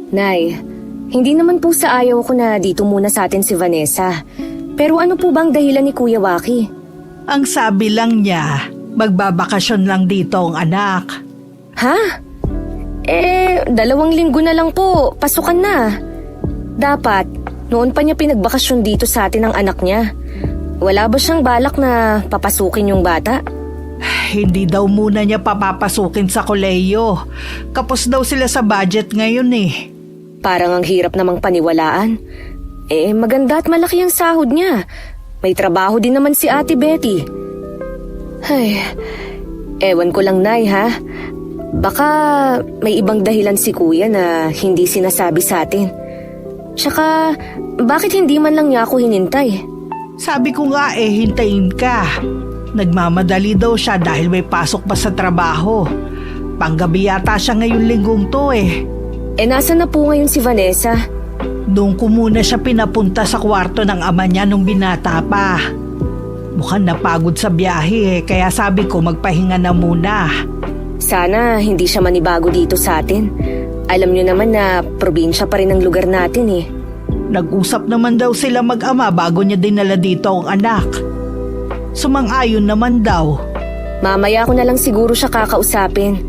Nay, hindi naman po sa ayaw ko na dito muna sa atin si Vanessa. Pero ano po bang dahilan ni Kuya Waki? Ang sabi lang niya, magbabakasyon lang dito ang anak. Ha? 2 linggo na lang po, pasukan na. Dapat, noon pa niya pinagbakasyon dito sa atin ang anak niya. Wala ba siyang balak na papasukin yung bata? Hindi daw muna niya papapasukin sa kolehiyo. Kapos daw sila sa budget ngayon eh. Parang ang hirap namang paniwalaan. Maganda at malaki ang sahod niya. May trabaho din naman si Ate Betty. Ay, ewan ko lang, Nay, ha? Baka may ibang dahilan si Kuya na hindi sinasabi sa atin. Tsaka, bakit hindi man lang niya ako hinintay? Sabi ko nga hintayin ka. Nagmamadali daw siya dahil may pasok pa sa trabaho. Panggabi yata siya ngayong linggong to eh. Nasaan na po ngayon si Vanessa? Doon ko muna siya pinapunta sa kwarto ng ama niya nung binata pa. Mukhang napagod sa biyahe kaya sabi ko magpahinga na muna. Sana hindi siya manibago dito sa atin. Alam niyo naman na probinsya pa rin ang lugar natin eh. Nag-usap naman daw sila mag-ama bago niya dinala dito ang anak. Sumang-ayon naman daw. Mamaya ko na lang siguro siya kakausapin.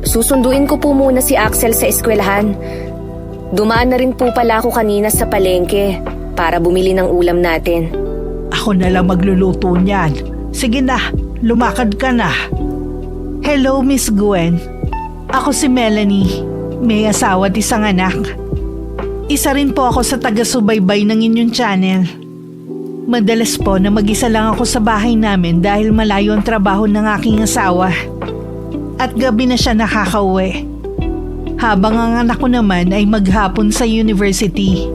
Susunduin ko po muna si Axel sa eskwelahan. Dumaan na rin po pala ako kanina sa palengke para bumili ng ulam natin. Ako na lang magluluto niyan. Sige na, lumakad ka na. Hello, Miss Gwen. Ako si Melanie. May asawa at isang anak. Isa rin po ako sa taga-subaybay ng inyong channel. Madalas po na mag-isa lang ako sa bahay namin dahil malayo ang trabaho ng aking asawa. At gabi na siya nakakauwi. Habang ang anak ko naman ay maghapon sa university.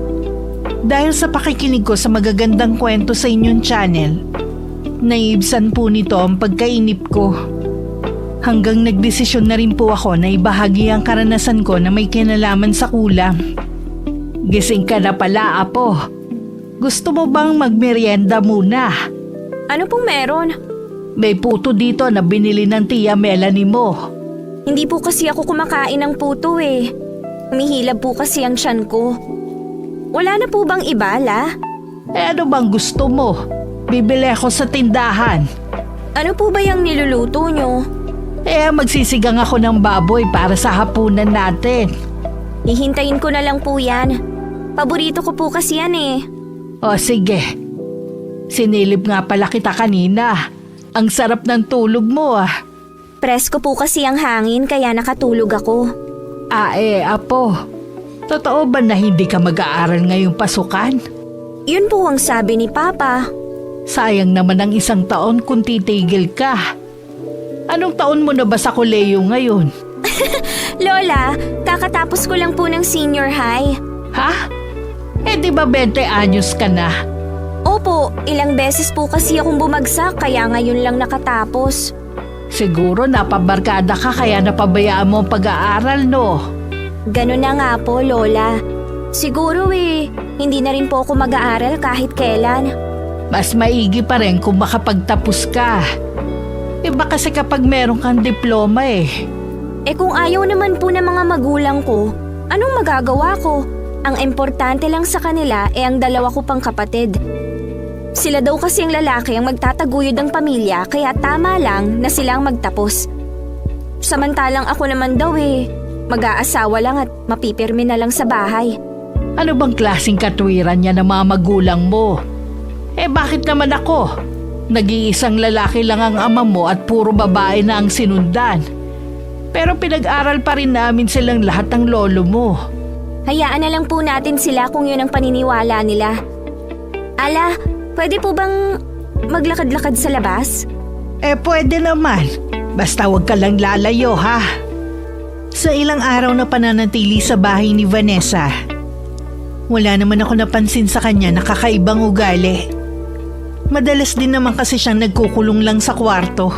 Dahil sa pakikinig ko sa magagandang kwento sa inyong channel, naibsan po nito ang pagkainip ko. Hanggang nagdesisyon na rin po ako na ibahagi ang karanasan ko na may kinalaman sa kulam. Gising ka na pala, Apo. Gusto mo bang magmerienda muna? Ano pong meron? May puto dito na binili ng tiya Melanie mo. Hindi po kasi ako kumakain ng puto eh. Humihilab po kasi ang tiyan ko. Wala na po bang ibala? Ano bang gusto mo? Bibili ako sa tindahan. Ano po ba yung niluluto nyo? Magsisigang ako ng baboy para sa hapunan natin. Hihintayin ko na lang po yan. Paborito ko po kasi yan eh. O sige. Sinilip nga pala kita kanina. Ang sarap ng tulog mo ah. Presko po kasi ang hangin kaya nakatulog ako. Apo. Totoo ba na hindi ka mag-aaral ngayong pasukan? Yun po ang sabi ni Papa. Sayang naman ang 1 taon kung titigil ka. Anong taon mo na ba sa kolehiyo ngayon? Lola, kakatapos ko lang po ng senior high. Ha? Di ba 20 anyos ka na? Opo, ilang beses po kasi akong bumagsak kaya ngayon lang nakatapos. Siguro napabarkada ka kaya napabayaan mo ang pag-aaral, no? Ganun na nga po, Lola. Siguro hindi na rin po ako mag-aaral kahit kailan. Mas maigi pa rin kung makapagtapos ka. Iba kasi kapag meron kang diploma Kung ayaw naman po ng mga magulang ko, anong magagawa ko? Ang importante lang sa kanila ang 2 ko pang kapatid. Sila daw kasi ang lalaki ang magtataguyod ng pamilya kaya tama lang na silang magtapos. Samantalang ako naman daw mag-aasawa lang at mapipirmi na lang sa bahay. Ano bang klaseng katwiran niya ng mga magulang mo? Bakit naman ako? Nag-iisang lalaki lang ang ama mo at puro babae na ang sinundan. Pero pinag-aral pa rin namin silang lahat ng lolo mo. Hayaan na lang po natin sila kung yun ang paniniwala nila. Ala, pwede po bang maglakad-lakad sa labas? Pwede naman. Basta huwag ka lang lalayo, ha? Sa ilang araw na pananatili sa bahay ni Vanessa, wala naman ako napansin sa kanya na kakaibang ugali. Madalas din naman kasi siyang nagkukulong lang sa kwarto.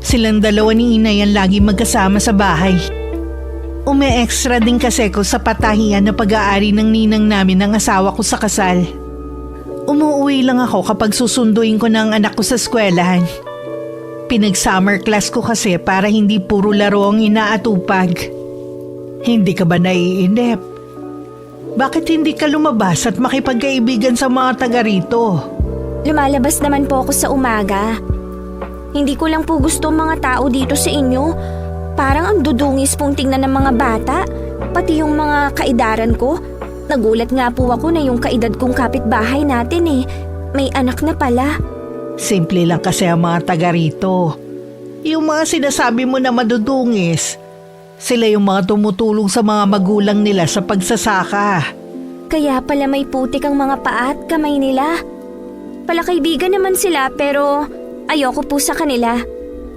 Silang 2 ni Inay ang lagi magkasama sa bahay. Ume-extra din kasi ko sa patahian na pag-aari ng ninang namin ng asawa ko sa kasal. Umuuwi lang ako kapag susunduin ko ng anak ko sa eskwelahan. Pinag-summer class ko kasi para hindi puro laro ang inaatupag. Hindi ka ba naiinip? Bakit hindi ka lumabas at makipagkaibigan sa mga taga rito? Lumalabas naman po ako sa umaga. Hindi ko lang po gusto ang mga tao dito sa inyo. Parang ang dudungis pong tingnan ng mga bata, pati yung mga kaidaran ko. Nagulat nga po ako na yung kaedad kong kapitbahay natin may anak na pala. Simple lang kasi ang mga taga rito. Yung mga sinasabi mo na madudungis, sila yung mga tumutulong sa mga magulang nila sa pagsasaka. Kaya pala may putik ang mga paa at kamay nila. Palakaibigan naman sila pero ayoko po sa kanila.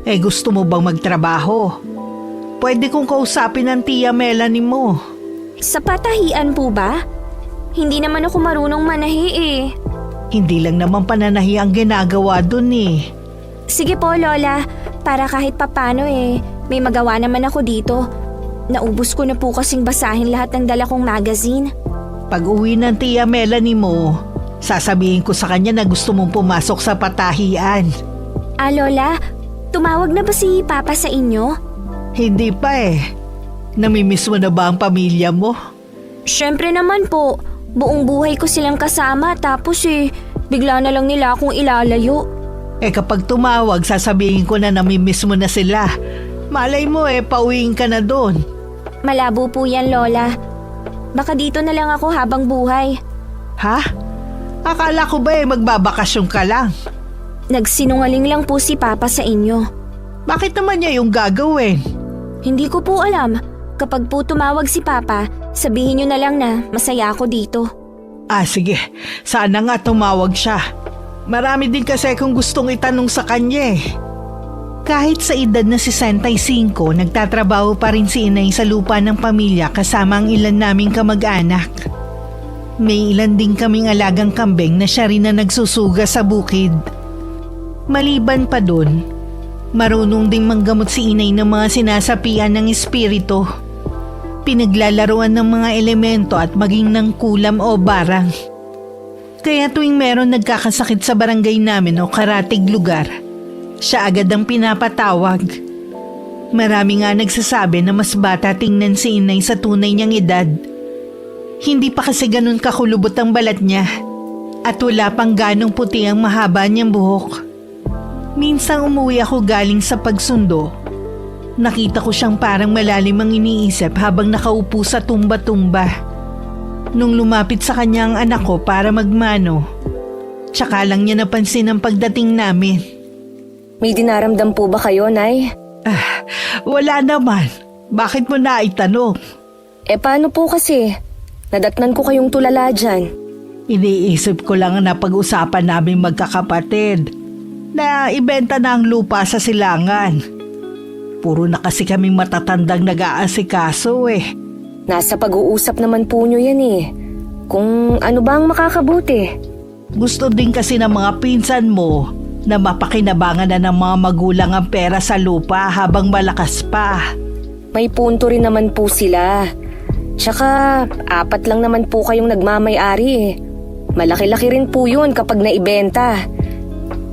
Gusto mo bang magtrabaho? Pwede kong kausapin ang tiya Melanie mo. Sa patahian po ba? Hindi naman ako marunong manahi Hindi lang naman pananahi ang ginagawa dun Sige po, Lola. Para kahit papano may magawa naman ako dito. Naubos ko na po kasing basahin lahat ng dala kong magazine. Pag uwi ng tiya Melanie mo, sasabihin ko sa kanya na gusto mong pumasok sa patahian. Lola, tumawag na ba si Papa sa inyo? Hindi pa Namimiss mo na ba ang pamilya mo? Siyempre naman po. Buong buhay ko silang kasama tapos bigla na lang nila akong ilalayo. Kapag tumawag, sasabihin ko na namimiss mo na sila. Malay mo pauwiin ka na doon. Malabo po yan, Lola. Baka dito na lang ako habang buhay. Ha? Akala ko ba magbabakasyon ka lang? Nagsinungaling lang po si Papa sa inyo. Bakit naman niya yung gagawin? Hindi ko po alam. Kapag po tumawag si Papa, sabihin niyo na lang na masaya ako dito. Sige. Sana nga tumawag siya. Marami din kasi kung gustong itanong sa kanya Kahit sa edad na 65, nagtatrabaho pa rin si inay sa lupa ng pamilya kasama ang ilan naming kamag-anak. May ilan din kaming alagang kambing na siya rin na nagsusuga sa bukid. Maliban pa dun, marunong ding manggamot si inay ng mga sinasapian ng espiritu. Pinaglalaruan ng mga elemento at maging ng kulam o barang. Kaya tuwing meron nagkakasakit sa barangay namin o karatig lugar, siya agad ang pinapatawag. Marami nga nagsasabi na mas bata tingnan si inay sa tunay niyang edad. Hindi pa kasi ganun kakulubot ang balat niya at wala pang ganong puti ang mahaba niyang buhok. Minsang umuwi ako galing sa pagsundo. Nakita ko siyang parang malalim ang iniisip habang nakaupo sa tumba-tumba. Nung lumapit sa kanya ang anak ko para magmano, tsaka lang niya napansin ang pagdating namin. May dinaramdam po ba kayo, Nay? Wala naman. Bakit mo na itanong? Paano po kasi? Nadatnan ko kayong tulala dyan. Iniisip ko lang na pag-usapan namin magkakapatid na ibenta na ang lupa sa silangan. Puro na kasi kaming matatandang nag-aasikaso Nasa pag-uusap naman po nyo yan Kung ano ba ang makakabuti. Gusto din kasi ng mga pinsan mo na mapakinabangan na ng mga magulang ang pera sa lupa habang malakas pa. May punto rin naman po sila. Tsaka 4 lang naman po kayong nagmamay-ari Malaki-laki rin po yun kapag naibenta.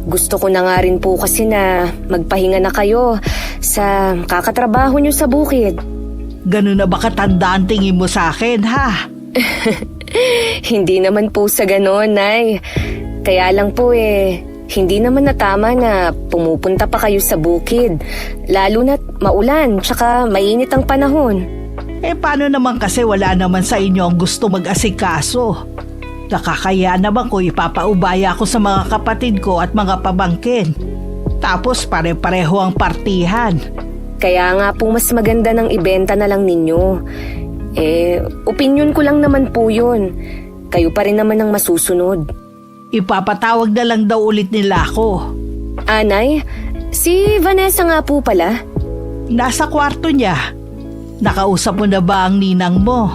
Gusto ko na nga rin po kasi na magpahinga na kayo sa kakatrabaho nyo sa bukid. Ganun na ba katanda ang tingin mo sa akin, ha? Hindi naman po sa ganon, Nay. Kaya lang po hindi naman natama na pumupunta pa kayo sa bukid. Lalo na't maulan, tsaka mainit ang panahon. Paano naman kasi wala naman sa inyo ang gusto mag-asikaso? Nakakaya naman ko ipapaubaya ako sa mga kapatid ko at mga pamangkin. Tapos pare-pareho ang partihan. Kaya nga po mas maganda ng ibenta na lang ninyo. Opinyon ko lang naman po yun. Kayo pa rin naman ang masusunod. Ipapatawag na lang daw ulit nila ako. Anay, si Vanessa nga po pala. Nasa kwarto niya. Nakausap mo na ba ang ninang mo?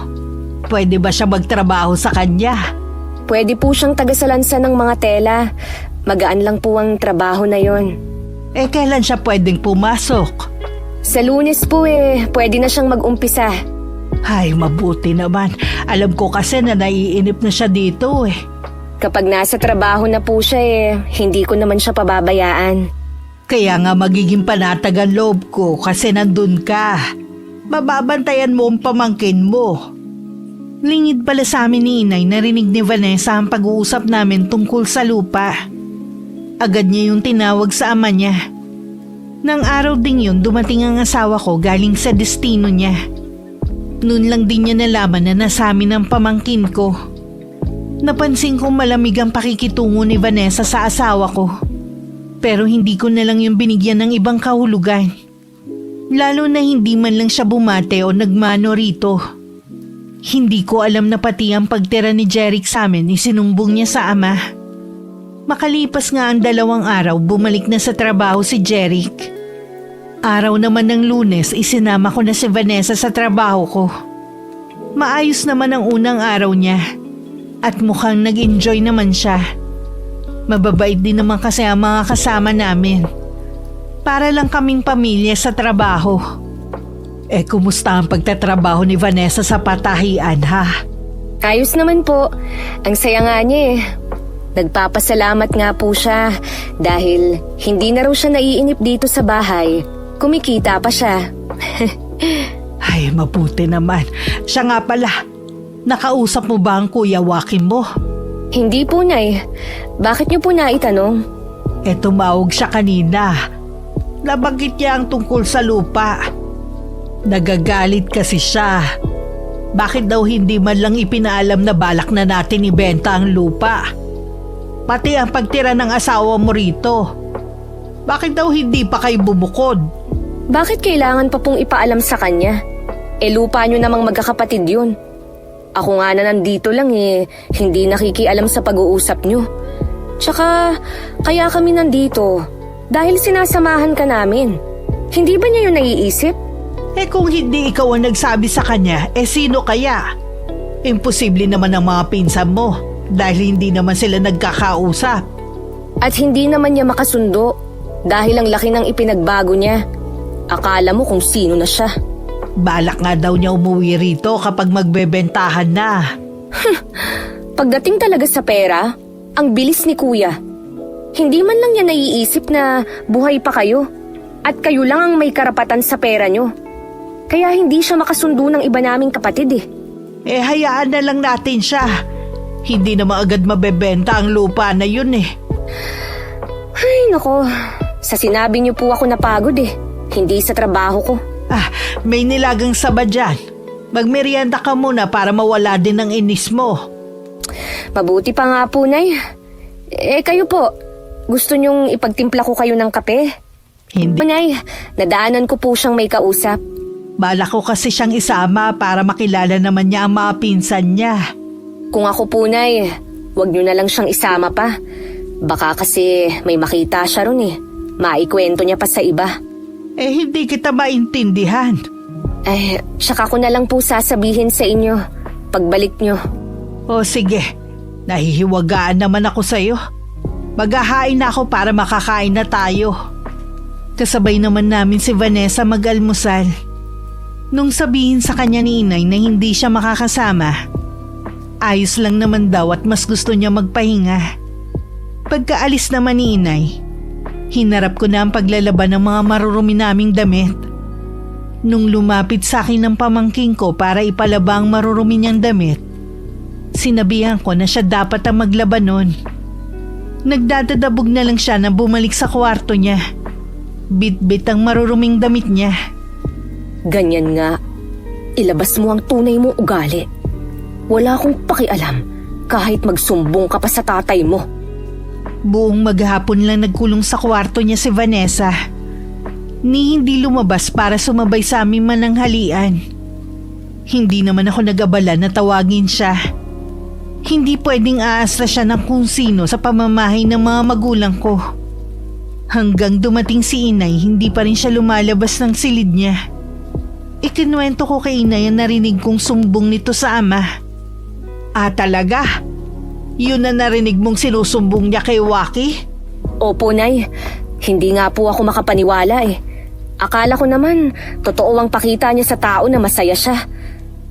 Pwede ba siya magtrabaho sa kanya? Pwede po siyang tagasalansa ng mga tela. Magaan lang po ang trabaho na yon. Kailan siya pwedeng pumasok? Sa Lunes po pwede na siyang mag-umpisa. Ay, mabuti naman. Alam ko kasi na naiinip na siya dito Kapag nasa trabaho na po siya hindi ko naman siya pababayaan. Kaya nga magiging panatag ang loob ko kasi nandun ka. Mababantayan mo ang pamangkin mo. Lingid pala sa amin ni Inay narinig ni Vanessa ang pag-uusap namin tungkol sa lupa. Agad niya yung tinawag sa ama niya. Nang araw ding yun dumating ang asawa ko galing sa destino niya. Noon lang din niya nalaman na nasa amin ang pamangkin ko. Napansin kong malamig ang pakikitungo ni Vanessa sa asawa ko. Pero hindi ko na lang yung binigyan ng ibang kahulugan. Lalo na hindi man lang siya bumate o nagmano rito. Hindi ko alam na pati ang pagtira ni Jeric sa amin isinumbong niya sa ama. Makalipas nga ang 2 araw, bumalik na sa trabaho si Jeric. Araw naman ng Lunes, isinama ko na si Vanessa sa trabaho ko. Maayos naman ang unang araw niya. At mukhang nag-enjoy naman siya. Mababait din naman kasi ang mga kasama namin. Para lang kaming pamilya sa trabaho. Kumusta ang pagtatrabaho ni Vanessa sa patahian, ha? Ayos naman po. Ang saya nga niya eh. Nagpapasalamat nga po siya dahil hindi na raw siya naiinip dito sa bahay. Kumikita pa siya. Ay, mabuti naman. Siya nga pala. Nakausap mo ba ang Kuya Joaquin mo? Hindi po, Nay. Bakit niyo po naitanong? Tumawag siya kanina. Nabanggit niya ang tungkol sa lupa. Nagagalit kasi siya. Bakit daw hindi man lang ipinaalam na balak na natin ibenta ang lupa? Pati ang pagtira ng asawa mo rito. Bakit daw hindi pa kayo bumukod? Bakit kailangan pa pong ipaalam sa kanya? Lupa niyo namang magkakapatid yun. Ako nga na nandito lang hindi nakikialam sa pag-uusap niyo. Tsaka, kaya kami nandito dahil sinasamahan ka namin. Hindi ba niya yun naiisip? Kung hindi ikaw ang nagsabi sa kanya, sino kaya? Imposible naman ang mga pinsan mo dahil hindi naman sila nagkakausap. At hindi naman niya makasundo dahil ang laki ng ipinagbago niya. Akala mo kung sino na siya. Balak nga daw niya umuwi rito kapag magbebentahan na. Pagdating talaga sa pera, ang bilis ni Kuya. Hindi man lang niya naiisip na buhay pa kayo at kayo lang ang may karapatan sa pera niyo. Kaya hindi siya makasundo ng iba naming kapatid eh. Hayaan na lang natin siya. Hindi naman agad mabebenta ang lupa na yun eh. Ay nako, sa sinabi niyo po ako napagod eh. Hindi sa trabaho ko. May nilagang saba dyan. Magmerienda ka muna para mawala din ang inis mo. Mabuti pa nga po, Nay. Kayo po, gusto niyong ipagtimpla ko kayo ng kape? Hindi. Nay, nadaanan ko po siyang may kausap. Balak ko kasi siyang isama para makilala naman niya ang mga pinsan niya. Kung ako po, Nay, wag niyo na lang siyang isama pa. Baka kasi may makita siya ron eh. Maikwento niya pa sa iba. Hindi kita maintindihan. Saka ko na lang po sasabihin sa inyo pagbalik niyo. O sige, nahihiwagaan naman ako sa'yo. Maghahain na ako para makakain na tayo. Kasabay naman namin si Vanessa mag-almusal. Nung sabihin sa kanya ni Inay na hindi siya makakasama, ayos lang naman daw at mas gusto niya magpahinga. Pagkaalis naman ni Inay, hinarap ko na ang paglalaban ng mga marurumi naming damit. Nung lumapit sa akin ng pamangking ko para ipalaba ang marurumi niyang damit, sinabihan ko na siya dapat ang maglaban nun. Nagdadadabog na lang siya na bumalik sa kwarto niya. Bit-bit ang maruruming damit niya. Ganyan nga, ilabas mo ang tunay mong ugali. Wala akong pakialam kahit magsumbong ka pa sa tatay mo. Buong maghapon lang nagkulong sa kwarto niya si Vanessa. Ni hindi lumabas para sumabay sa aming mananghalian. Hindi naman ako nag-abala na tawagin siya. Hindi pwedeng aasra siya ng kung sino sa pamamahay ng mga magulang ko. Hanggang dumating si Inay, hindi pa rin siya lumalabas ng silid niya. Ikinuwento ko kay Inay ang narinig kong sumbong nito sa ama. Talaga? Yun na narinig mong sinusumbong niya kay Waki? Opo, Nay. Hindi nga po ako makapaniwala eh. Akala ko naman, totoo ang pakita niya sa tao na masaya siya.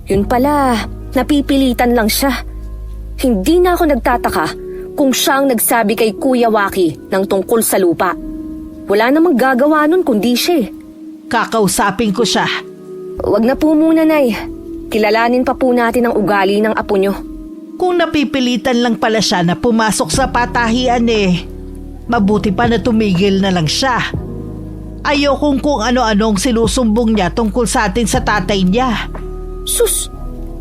Yun pala, napipilitan lang siya. Hindi na ako nagtataka kung siya ang nagsabi kay Kuya Waki ng tungkol sa lupa. Wala namang gagawa nun kundi siya eh. Kakausapin ko siya. Wag na po muna, Nay. kilalanin pa po natin ang ugali ng apo nyo. Kung napipilitan lang pala siya na pumasok sa patahian mabuti pa na tumigil na lang siya. Ayokong kung ano-anong sinusumbong niya tungkol sa atin sa tatay niya. Sus,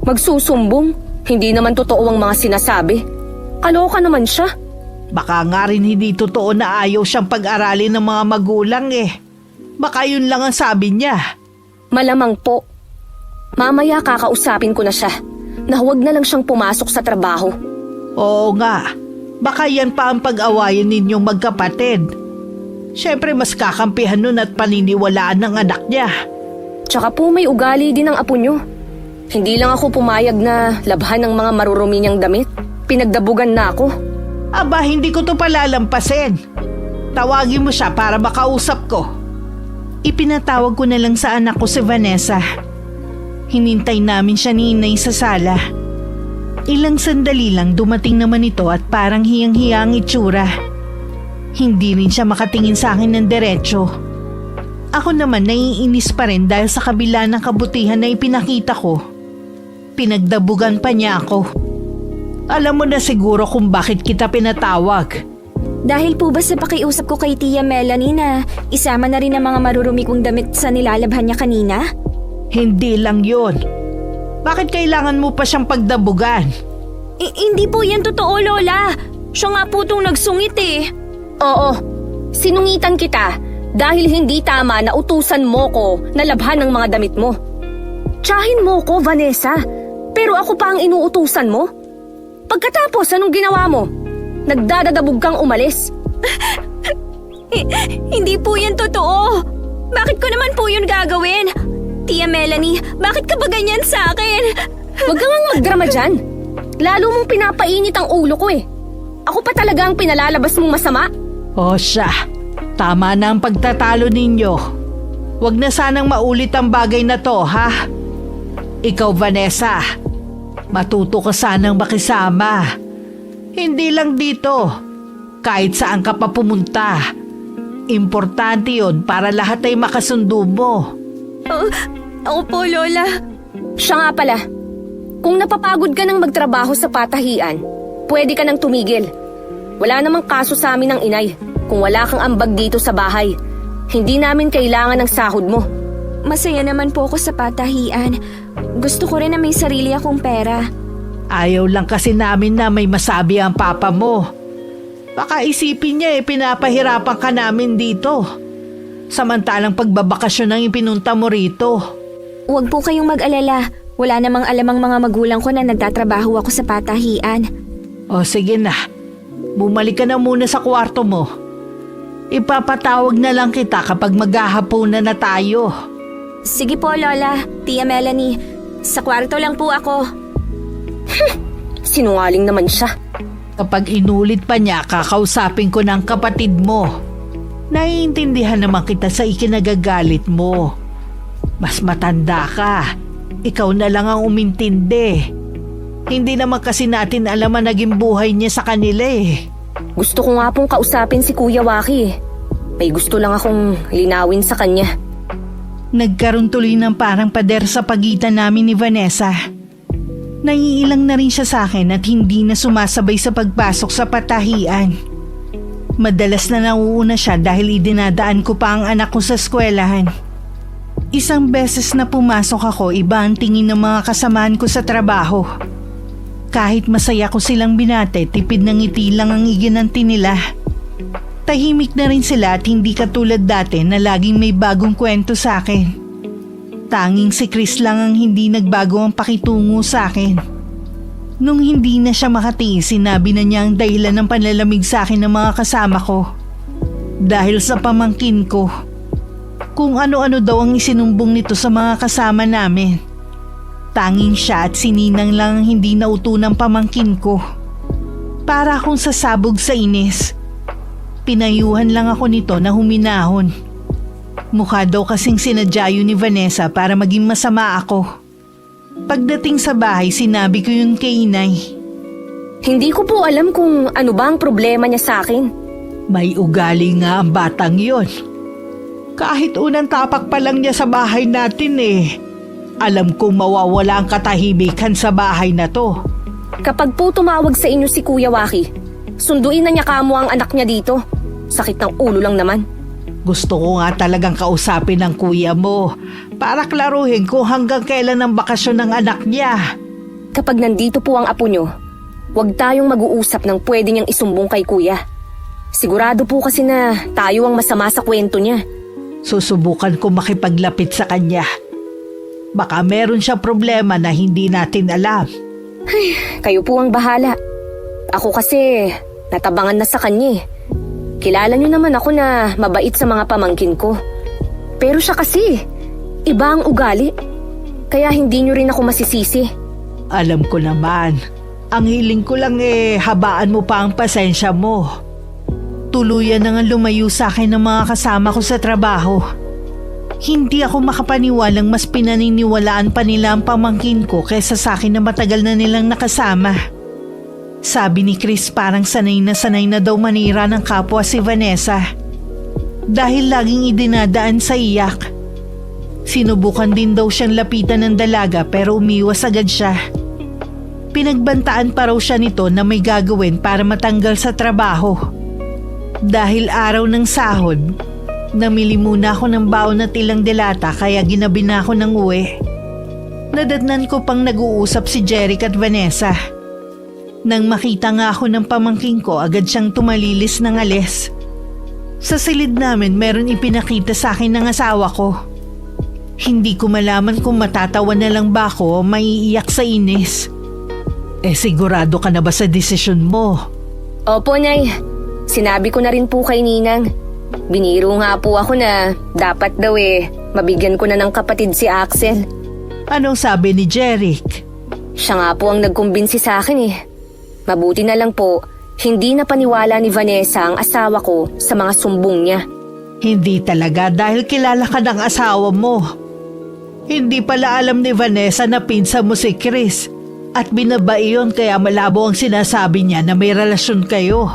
magsusumbong? Hindi naman totoo ang mga sinasabi. Kaloka naman siya. Baka nga rin hindi totoo na ayaw siyang pag-aralin ng mga magulang Baka yun lang ang sabi niya. Malamang po. Mamaya kakausapin ko na siya na huwag na lang siyang pumasok sa trabaho. Oo nga, baka yan pa ang pag-awayan ninyong magkapatid. Siyempre mas kakampihan nun at paniniwalaan ng anak niya. Tsaka po may ugali din ang apo nyo. Hindi lang ako pumayag na labhan ng mga marurumi niyang damit. Pinagdabugan na ako. Aba, hindi ko to palalampasin. Tawagin mo siya para makausap ko. Ipinatawag ko na lang sa anak ko si Vanessa. Hinintay namin siya ni Inay sa sala. Ilang sandali lang dumating naman ito at parang hiyang-hiya ang itsura. Hindi rin siya makatingin sa akin ng diretsyo. Ako naman naiinis pa rin dahil sa kabila ng kabutihan na ipinakita ko. Pinagdabugan pa niya ako. Alam mo na siguro kung bakit kita pinatawag. Dahil po ba sa pakiusap ko kay Tia Melanie na isama na rin ang mga marurumi kong damit sa nilalabhan niya kanina? Hindi lang yun. Bakit kailangan mo pa siyang pagdabugan? Hindi po yan totoo, Lola. Siya nga po itong nagsungit Oo, sinungitan kita dahil hindi tama na utusan mo ko na labhan ng mga damit mo. Tsahin mo ko, Vanessa, pero ako pa ang inuutusan mo? Pagkatapos, anong ginawa mo? Nagdadadabog kang umalis. Hindi po yan totoo. Bakit ko naman po yun gagawin? Tia Melanie, bakit ka ba ganyan sa akin? Huwag kang magdrama dyan. Lalo mong pinapainit ang ulo ko Ako pa talaga ang pinalalabas mong masama. O siya, tama na ang pagtatalo ninyo. Huwag na sanang maulit ang bagay na to, ha? Ikaw, Vanessa, matuto ka sanang makisama. Hindi lang dito, kahit saan ka pa pumunta. Importante yun para lahat ay makasundo mo. Opo, Lola. Siya nga pala, kung napapagod ka ng magtrabaho sa patahian, pwede ka nang tumigil. Wala namang kaso sa amin ng inay kung wala kang ambag dito sa bahay. Hindi namin kailangan ng sahod mo. Masaya naman po ako sa patahian. Gusto ko rin na may sarili akong pera. Ayaw lang kasi namin na may masabi ang papa mo. Baka isipin niya pinapahirapan ka namin dito. Samantalang pagbabakasyon ang ipinunta mo rito. Huwag po kayong mag-alala. Wala namang alam ang mga magulang ko na nagtatrabaho ako sa patahian. O sige na, bumalik ka na muna sa kwarto mo. Ipapatawag na lang kita kapag maghahaponan na tayo. Sige po, Lola. Tia Melanie, sa kwarto lang po ako. Sinungaling naman siya. Kapag inulit pa niya, kakausapin ko ng kapatid mo. Naiintindihan naman kita sa ikinagagalit mo. Mas matanda ka. Ikaw na lang ang umintindi. Hindi naman kasi natin alam ang naging buhay niya sa kanila Gusto ko nga pong kausapin si Kuya Waki. May gusto lang akong linawin sa kanya. Nagkaroon tuloy ng parang pader sa pagitan namin ni Vanessa. Naiilang na rin siya sa akin at hindi na sumasabay sa pagpasok sa patahian. Madalas na nauuna siya dahil idinadaan ko pa ang anak ko sa eskwelahan. Isang beses na pumasok ako, iba ang tingin ng mga kasamaan ko sa trabaho. Kahit masaya ko silang binate, tipid ng ngiti lang ang iginanti nila. Tahimik na rin sila at hindi katulad dati na laging may bagong kwento sa akin. Tanging si Chris lang ang hindi nagbago ang pakitungo sa akin. Nung hindi na siya makatiis, sinabi na niya ang dahilan ng panlalamig sa akin ng mga kasama ko. Dahil sa pamangkin ko. Kung ano-ano daw ang isinumbong nito sa mga kasama namin. Tanging siya at si Ninang lang ang hindi nauto ng pamangkin ko. Para akong sasabog sa inis. Pinayuhan lang ako nito na huminahon. Mukha daw kasing sinadya yun ni Vanessa para maging masama ako. Pagdating sa bahay, sinabi ko yun kay Inay. Hindi ko po alam kung ano ba ang problema niya sa akin. May ugali nga ang batang yon. Kahit unang tapak pa lang niya sa bahay natin Alam kong mawawala ang katahimikan sa bahay na to. Kapag po tumawag sa inyo si Kuya Waki, sunduin na niya kamo ang anak niya dito. Sakit ng ulo lang naman. Gusto ko nga talagang kausapin ng kuya mo para klaruhin kung hanggang kailan ang bakasyon ng anak niya. Kapag nandito po ang apo nyo, huwag tayong mag-uusap ng pwede niyang isumbong kay Kuya. Sigurado po kasi na tayo ang masama sa kwento niya. Susubukan ko makipaglapit sa kanya. Baka meron siya problema na hindi natin alam. Kayo po ang bahala. Ako kasi natabangan na sa kanya eh. Kilala niyo naman ako na mabait sa mga pamangkin ko. Pero siya kasi, iba ang ugali. Kaya hindi niyo rin ako masisisi. Alam ko naman. Ang hiling ko lang habaan mo pa ang pasensya mo. Tuluyan na nga lumayo sa akin ng mga kasama ko sa trabaho. Hindi ako makapaniwalang mas pinaniniwalaan pa nila ang pamangkin ko kaysa sa akin na matagal na nilang nakasama. Sabi ni Chris parang sanay na daw manira ng kapwa si Vanessa. Dahil laging idinadaan sa iyak. Sinubukan din daw siyang lapitan ng dalaga pero umiwas agad siya. Pinagbantaan pa raw siya nito na may gagawin para matanggal sa trabaho. Dahil araw ng sahod, namili muna ako ng baon at ilang delata kaya ginabi na ako ng uwi. Nadatnan ko pang nag-uusap si Jeric at Vanessa. Nang makita nga ako ng pamangking ko, agad siyang tumalilis ng alis. Sa silid namin meron ipinakita sa akin ng asawa ko. Hindi ko malaman kung matatawa na lang ba ako o maiiyak sa inis. Sigurado ka na ba sa desisyon mo? Opo, Nay. Sinabi ko na rin po kay Ninang. Biniro nga po ako na dapat daw mabigyan ko na ng kapatid si Axel. Anong sabi ni Jeric? Siya nga po ang nagkumbinsi sa akin eh. Mabuti na lang po, hindi na paniwala ni Vanessa ang asawa ko sa mga sumbong niya. Hindi talaga dahil kilala ka ng asawa mo. Hindi pala alam ni Vanessa na pinsa mo si Chris at binabae yun kaya malabo ang sinasabi niya na may relasyon kayo.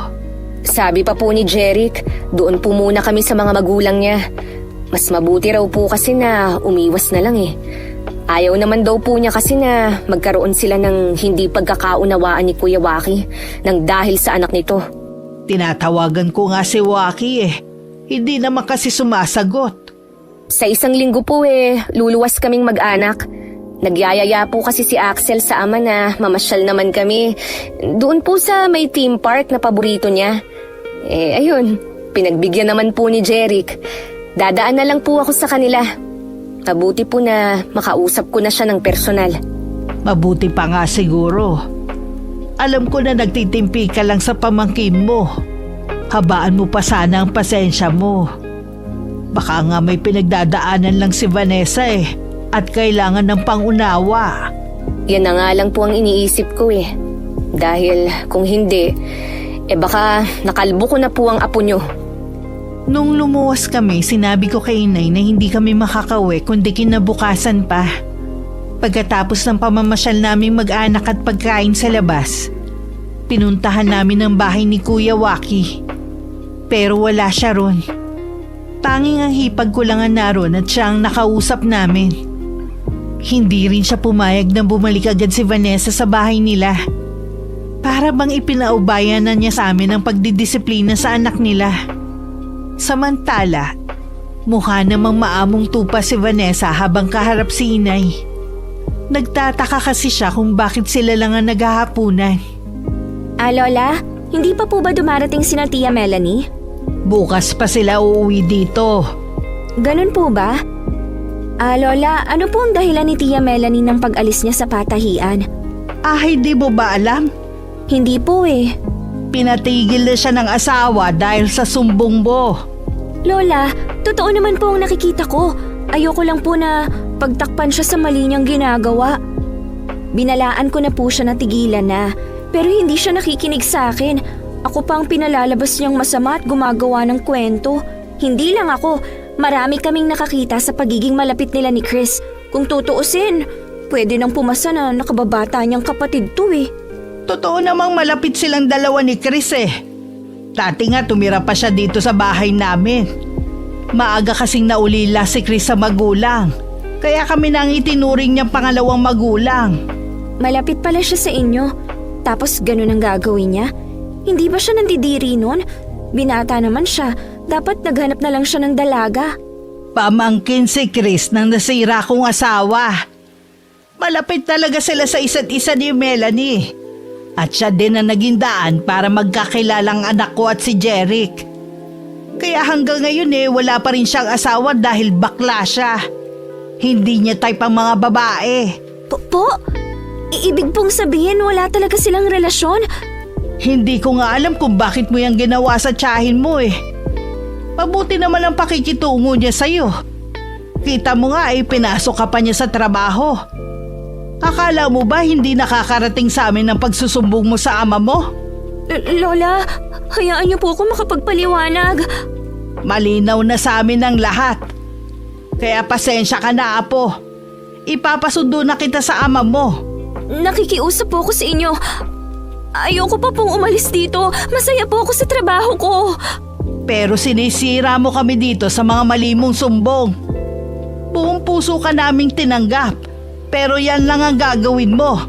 Sabi pa po ni Jeric, doon po muna kami sa mga magulang niya. Mas mabuti raw po kasi na umiwas na lang eh. Ayaw naman daw po niya kasi na magkaroon sila ng hindi pagkakaunawaan ni Kuya Waki nang dahil sa anak nito. Tinatawagan ko nga si Waki Hindi naman kasi sumasagot. Sa isang linggo po luluwas kaming mag-anak. Nagyayaya po kasi si Axel sa ama na mamasyal naman kami. Doon po sa may theme park na paborito niya. Ayun, pinagbigyan naman po ni Jeric. Dadaan na lang po ako sa kanila. Mabuti po na makausap ko na siya ng personal. Mabuti pa nga siguro. Alam ko na nagtitimpi ka lang sa pamangkin mo. Habaan mo pa sana ang pasensya mo. Baka nga may pinagdadaanan lang si Vanessa at kailangan ng pangunawa. Yan na nga lang po ang iniisip ko Dahil kung hindi, baka nakalbo ko na po ang apo nyo. Nung lumuwas kami, sinabi ko kay Inay na hindi kami makakauwi kundi kinabukasan pa. Pagkatapos ng pamamasyal naming mag-anak at pagkain sa labas, pinuntahan namin ang bahay ni Kuya Waki. Pero wala siya ron. Tanging ang hipag ko lang ang naroon at siya ang nakausap namin. Hindi rin siya pumayag na bumalik agad si Vanessa sa bahay nila. Para bang ipinaubayan na niya sa amin ang pagdidisiplina sa anak nila. Samantala, mukha namang maamong tupa si Vanessa habang kaharap si Inay. Nagtataka kasi siya kung bakit sila lang ang naghahapunan. Lola, hindi pa po ba dumarating sina Tia Melanie? Bukas pa sila uuwi dito. Ganun po ba? Lola, ano po ang dahilan ni Tia Melanie ng pag-alis niya sa patahian? Hindi mo ba alam? Hindi po Pinatigil na siya ng asawa dahil sa sumbong mo. Lola, totoo naman po ang nakikita ko. Ayoko lang po na pagtakpan siya sa mali niyang ginagawa. Binalaan ko na po siya na tigilan na, pero hindi siya nakikinig sa akin. Ako pa ang pinalalabas niyang masama at gumagawa ng kwento. Hindi lang ako, marami kaming nakakita sa pagiging malapit nila ni Chris. Kung tutuusin, pwede nang pumasa na nakababata niyang kapatid to Totoo namang malapit silang dalawa ni Chris Dati nga tumira pa siya dito sa bahay namin. Maaga kasing naulila si Chris sa magulang. Kaya kami nang itinuring niyang pangalawang magulang. Malapit pala siya sa inyo. Tapos ganun ang gagawin niya? Hindi ba siya nandidiri nun? Binata naman siya. Dapat naghanap na lang siya ng dalaga. Pamangkin si Chris ng nasira kong asawa. Malapit talaga sila sa isa't isa ni Melanie. At siya din ang naging daan para magkakilalang anak ko at si Jeric. Kaya hanggang ngayon wala pa rin siyang asawa dahil bakla siya. Hindi niya type ang mga babae. Po? Ibig pong sabihin wala talaga silang relasyon? Hindi ko nga alam kung bakit mo yung ginawa sa tiyahin mo Mabuti naman ang pakikitungo niya sa'yo. Kita mo nga pinasok ka pa niya sa trabaho. Akala mo ba hindi nakakarating sa amin ang pagsusumbong mo sa ama mo? Lola, hayaan niyo po ako makapagpaliwanag. Malinaw na sa amin ang lahat. Kaya pasensya ka na, Apo. Ipapasundo na kita sa ama mo. Nakikiusap po ako sa inyo. Ayoko pa pong umalis dito. Masaya po ako sa trabaho ko. Pero sinisira mo kami dito sa mga mali mong sumbong. Buong puso ka naming tinanggap. Pero yan lang ang gagawin mo.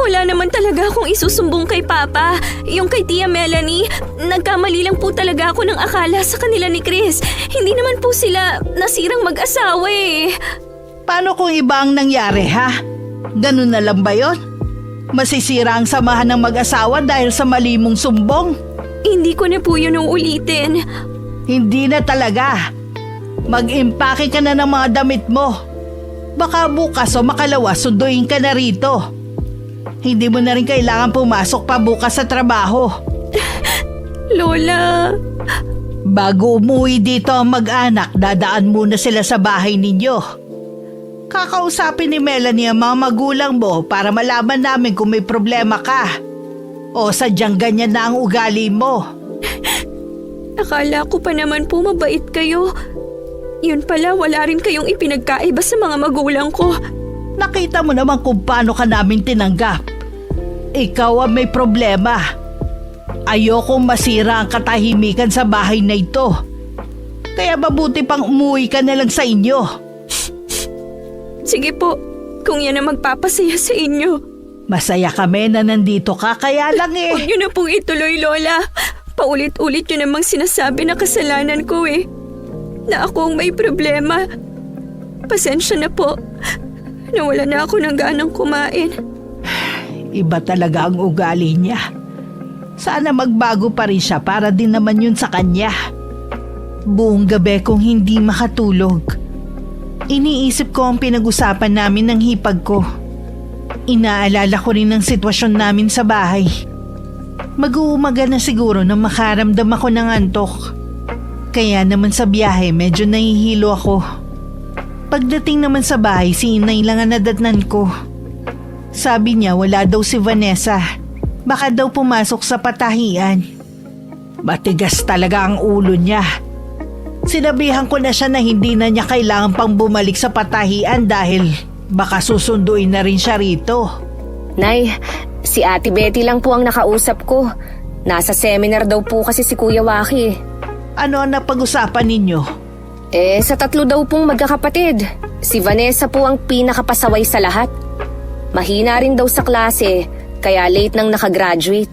Wala naman talaga akong isusumbong kay Papa. Yung kay Tia Melanie, nagkamali lang po talaga ako ng akala sa kanila ni Chris. Hindi naman po sila nasirang mag-asawa Paano kung iba ang nangyari, ha? Ganun na lang ba yun? Masisira ang samahan ng mag-asawa dahil sa mali mong sumbong? Hindi ko na po yun uulitin. Hindi na talaga. Mag-impake ka na ng mga damit mo. Baka bukas o makalawa sunduin ka na rito. Hindi mo na rin kailangan pumasok pa bukas sa trabaho. Lola. Bago umuwi dito ang mag-anak, dadaan muna sila sa bahay ninyo. Kakausapin ni Melanie ang mga magulang mo para malaman namin kung may problema ka. O sadyang ganyan na ang ugali mo. Akala ko pa naman po mabait kayo. Yun pala, wala rin kayong ipinagkaiba sa mga magulang ko. Nakita mo naman kung paano ka namin tinanggap. Ikaw ang may problema. Ayokong masira ang katahimikan sa bahay na ito. Kaya mabuti pang umuwi ka na lang sa inyo. Sige po, kung yan ang magpapasaya sa inyo. Masaya kami na nandito ka, kaya lang Huwag niyo na pong ituloy, Lola. Paulit-ulit niyo namang sinasabi na kasalanan ko na ako ang may problema. Pasensya na po. Nawala na ako ng ganang kumain. Iba talaga ang ugali niya. Sana magbago pa rin siya para din naman yun sa kanya. Buong gabi kong hindi makatulog. Iniisip ko ang pinag-usapan namin ng hipag ko. Inaalala ko rin ang sitwasyon namin sa bahay. Mag-uumaga na siguro nang makaramdam ako ng antok. Kaya naman sa biyahe medyo nahihilo ako. Pagdating naman sa bahay, si Inay lang ang nadatnan ko. Sabi niya wala daw si Vanessa. Baka daw pumasok sa patahian. Matigas talaga ang ulo niya. Sinabihan ko na siya na hindi na niya kailangan pang bumalik sa patahian dahil baka susunduin na rin siya rito. Nay, si Ate Betty lang po ang nakausap ko. Nasa seminar daw po kasi si Kuya Waki. Ano ang napag-usapan ninyo? Sa tatlo daw pong magkakapatid. Si Vanessa po ang pinakapasaway sa lahat. Mahina rin daw sa klase, kaya late nang nakagraduate.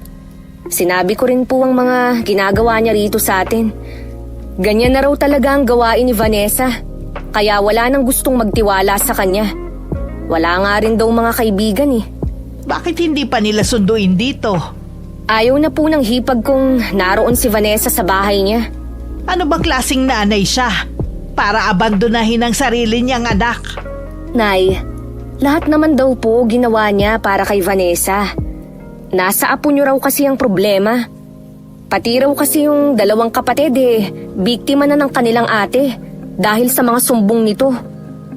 Sinabi ko rin po ang mga ginagawa niya rito sa atin. Ganyan na raw talaga ang gawain ni Vanessa. Kaya wala nang gustong magtiwala sa kanya. Wala nga rin daw mga kaibigan Bakit hindi pa nila sunduin dito? Ayaw na po ng hipag kong naroon si Vanessa sa bahay niya. Ano bang klaseng nanay siya? Para abandonahin ang sarili niyang anak. Nay, lahat naman daw po ginawa niya para kay Vanessa. Nasa apo niyo raw kasi ang problema. Pati raw kasi yung dalawang kapatid biktima na ng kanilang ate dahil sa mga sumbong nito.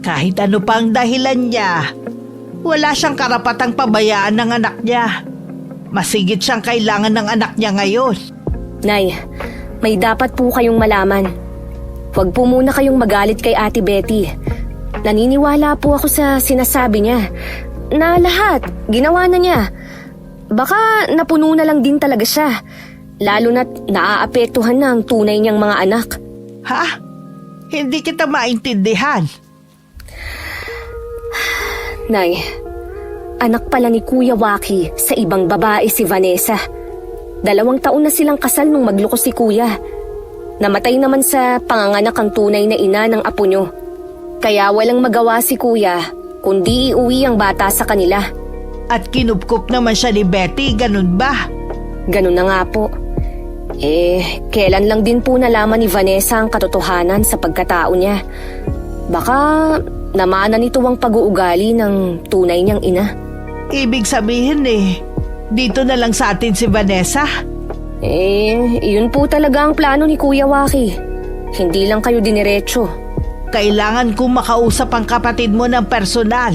Kahit ano pa ang dahilan niya, wala siyang karapatang pabayaan ng anak niya. Masigit siyang kailangan ng anak niya ngayon. Nay, may dapat po kayong malaman. Huwag po muna kayong magalit kay Ate Betty. Naniniwala po ako sa sinasabi niya na lahat ginawa na niya. Baka napuno na lang din talaga siya. Lalo na't naaapektuhan na ang tunay niyang mga anak. Ha? Hindi kita maintindihan. Nay, anak pala ni Kuya Waki sa ibang babae si Vanessa. 2 taon na silang kasal nung magloko si Kuya. Namatay naman sa panganganak ang tunay na ina ng apo nyo. Kaya walang magawa si Kuya kundi iuwi ang bata sa kanila. At kinupkup naman siya ni Betty, ganun ba? Ganun na nga po. Kailan lang din po nalaman ni Vanessa ang katotohanan sa pagkatao niya. Baka namana nito ang pag-uugali ng tunay niyang ina. Ibig sabihin dito na lang sa atin si Vanessa? Yun po talaga ang plano ni Kuya Waki. Hindi lang kayo diniretso. Kailangan kong makausap ang kapatid mo ng personal.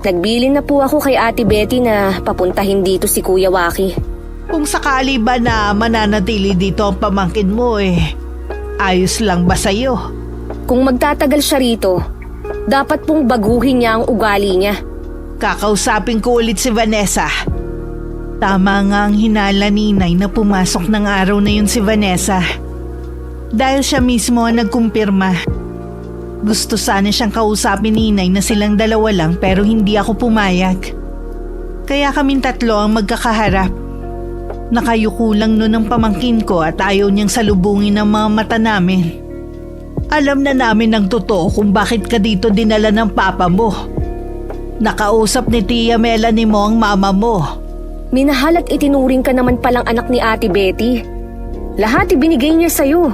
Nagbilin na po ako kay Ate Betty na papuntahin dito si Kuya Waki. Kung sakali ba na mananatili dito ang pamangkin mo ayos lang ba sa'yo? Kung magtatagal siya rito, dapat pong baguhin niya ang ugali niya. Kakausapin ko ulit si Vanessa. Tama nga ang hinala ni Inay na pumasok ng araw na yun si Vanessa. Dahil siya mismo ang nagkumpirma. Gusto sana siyang kausapin ni Inay na silang 2 lang pero hindi ako pumayag. Kaya kaming 3 ang magkakaharap. Nakayuko lang noon ang pamangkin ko at ayaw niyang salubungin ang mga mata namin. Alam na namin ng totoo kung bakit ka dito dinala ng papa mo. Nakausap ni Tia Melanie mo ang mama mo. Minahal at itinuring ka naman palang anak ni Ate Betty. Lahat ibinigay niya sa'yo.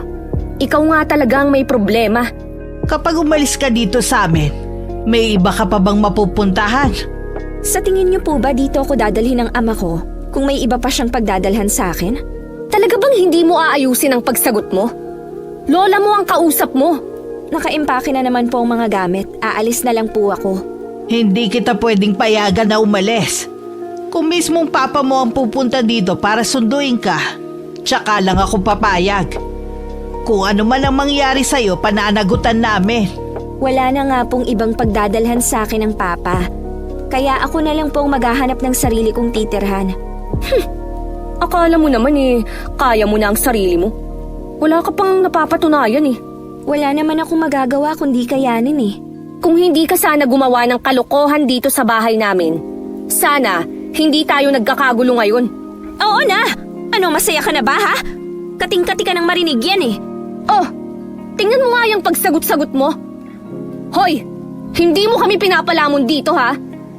Ikaw nga talaga ang may problema. Kapag umalis ka dito sa amin, may iba ka pa bang mapupuntahan? Sa tingin niyo po ba dito ako dadalhin ng ama ko kung may iba pa siyang pagdadalhan sa akin? Talaga bang hindi mo aayusin ang pagsagot mo? Lola mo ang kausap mo. Nakaimpake na naman po ang mga gamit. Aalis na lang po ako. Hindi kita pwedeng payagan na umalis. Kung mismong papa mo ang pupunta dito para sunduin ka, tsaka lang ako papayag. Kung ano man ang mangyari sa'yo, pananagutan namin. Wala na nga pong ibang pagdadalhan sa akin ng papa. Kaya ako na lang pong maghahanap ng sarili kong titirhan. Akala mo naman kaya mo na ang sarili mo. Wala ka pang napapatunayan Wala naman akong magagawa kundi kayanin Kung hindi ka sana gumawa ng kalokohan dito sa bahay namin, sana hindi tayo nagkakagulo ngayon. Oo na! Ano, masaya ka na ba ha? Kating-kati ka nang marinig yan Oh, tingnan mo nga yung pagsagot-sagot mo. Hoy, hindi mo kami pinapalamon dito ha.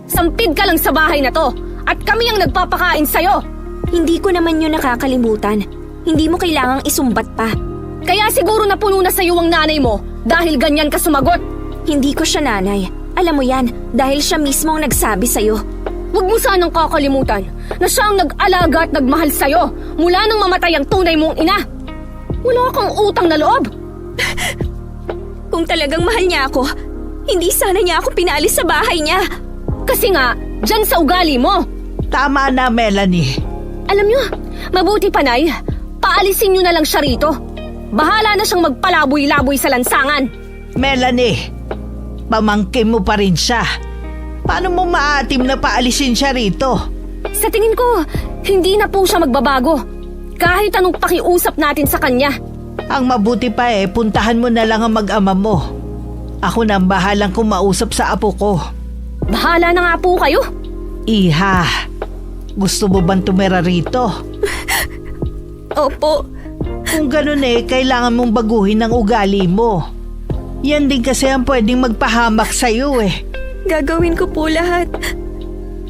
Sampid ka lang sa bahay na to at kami ang nagpapakain sa'yo. Hindi ko naman yun nakakalimutan. Hindi mo kailangang isumbat pa. Kaya siguro napuno na sa'yo ang nanay mo dahil ganyan ka sumagot. Hindi ko siya nanay. Alam mo yan, dahil siya mismo ang nagsabi sa'yo. Huwag mo sanang kakalimutan na siya ang nag-alaga at nagmahal sa'yo mula nang mamatay ang tunay mong ina. Wala kang utang na loob. Kung talagang mahal niya ako, hindi sana niya ako pinaalis sa bahay niya. Kasi nga, dyan sa ugali mo. Tama na, Melanie. Alam niyo, mabuti pa, Nay. Paalisin niyo na lang siya rito. Bahala na siyang magpalaboy-laboy sa lansangan. Melanie, pamangkin mo pa rin siya. Paano mo maatim na paalisin siya rito? Sa tingin ko, hindi na po siya magbabago. Kahit anong pakiusap natin sa kanya. Ang mabuti pa puntahan mo na lang ang mag-ama mo. Ako na ang bahalang kumausap sa apo ko. Bahala na nga po kayo. Iha, gusto mo bang tumira rito? Opo. Kung ganun kailangan mong baguhin ang ugali mo. Yan din kasi ang pwedeng magpahamak sa'yo Gagawin ko po lahat.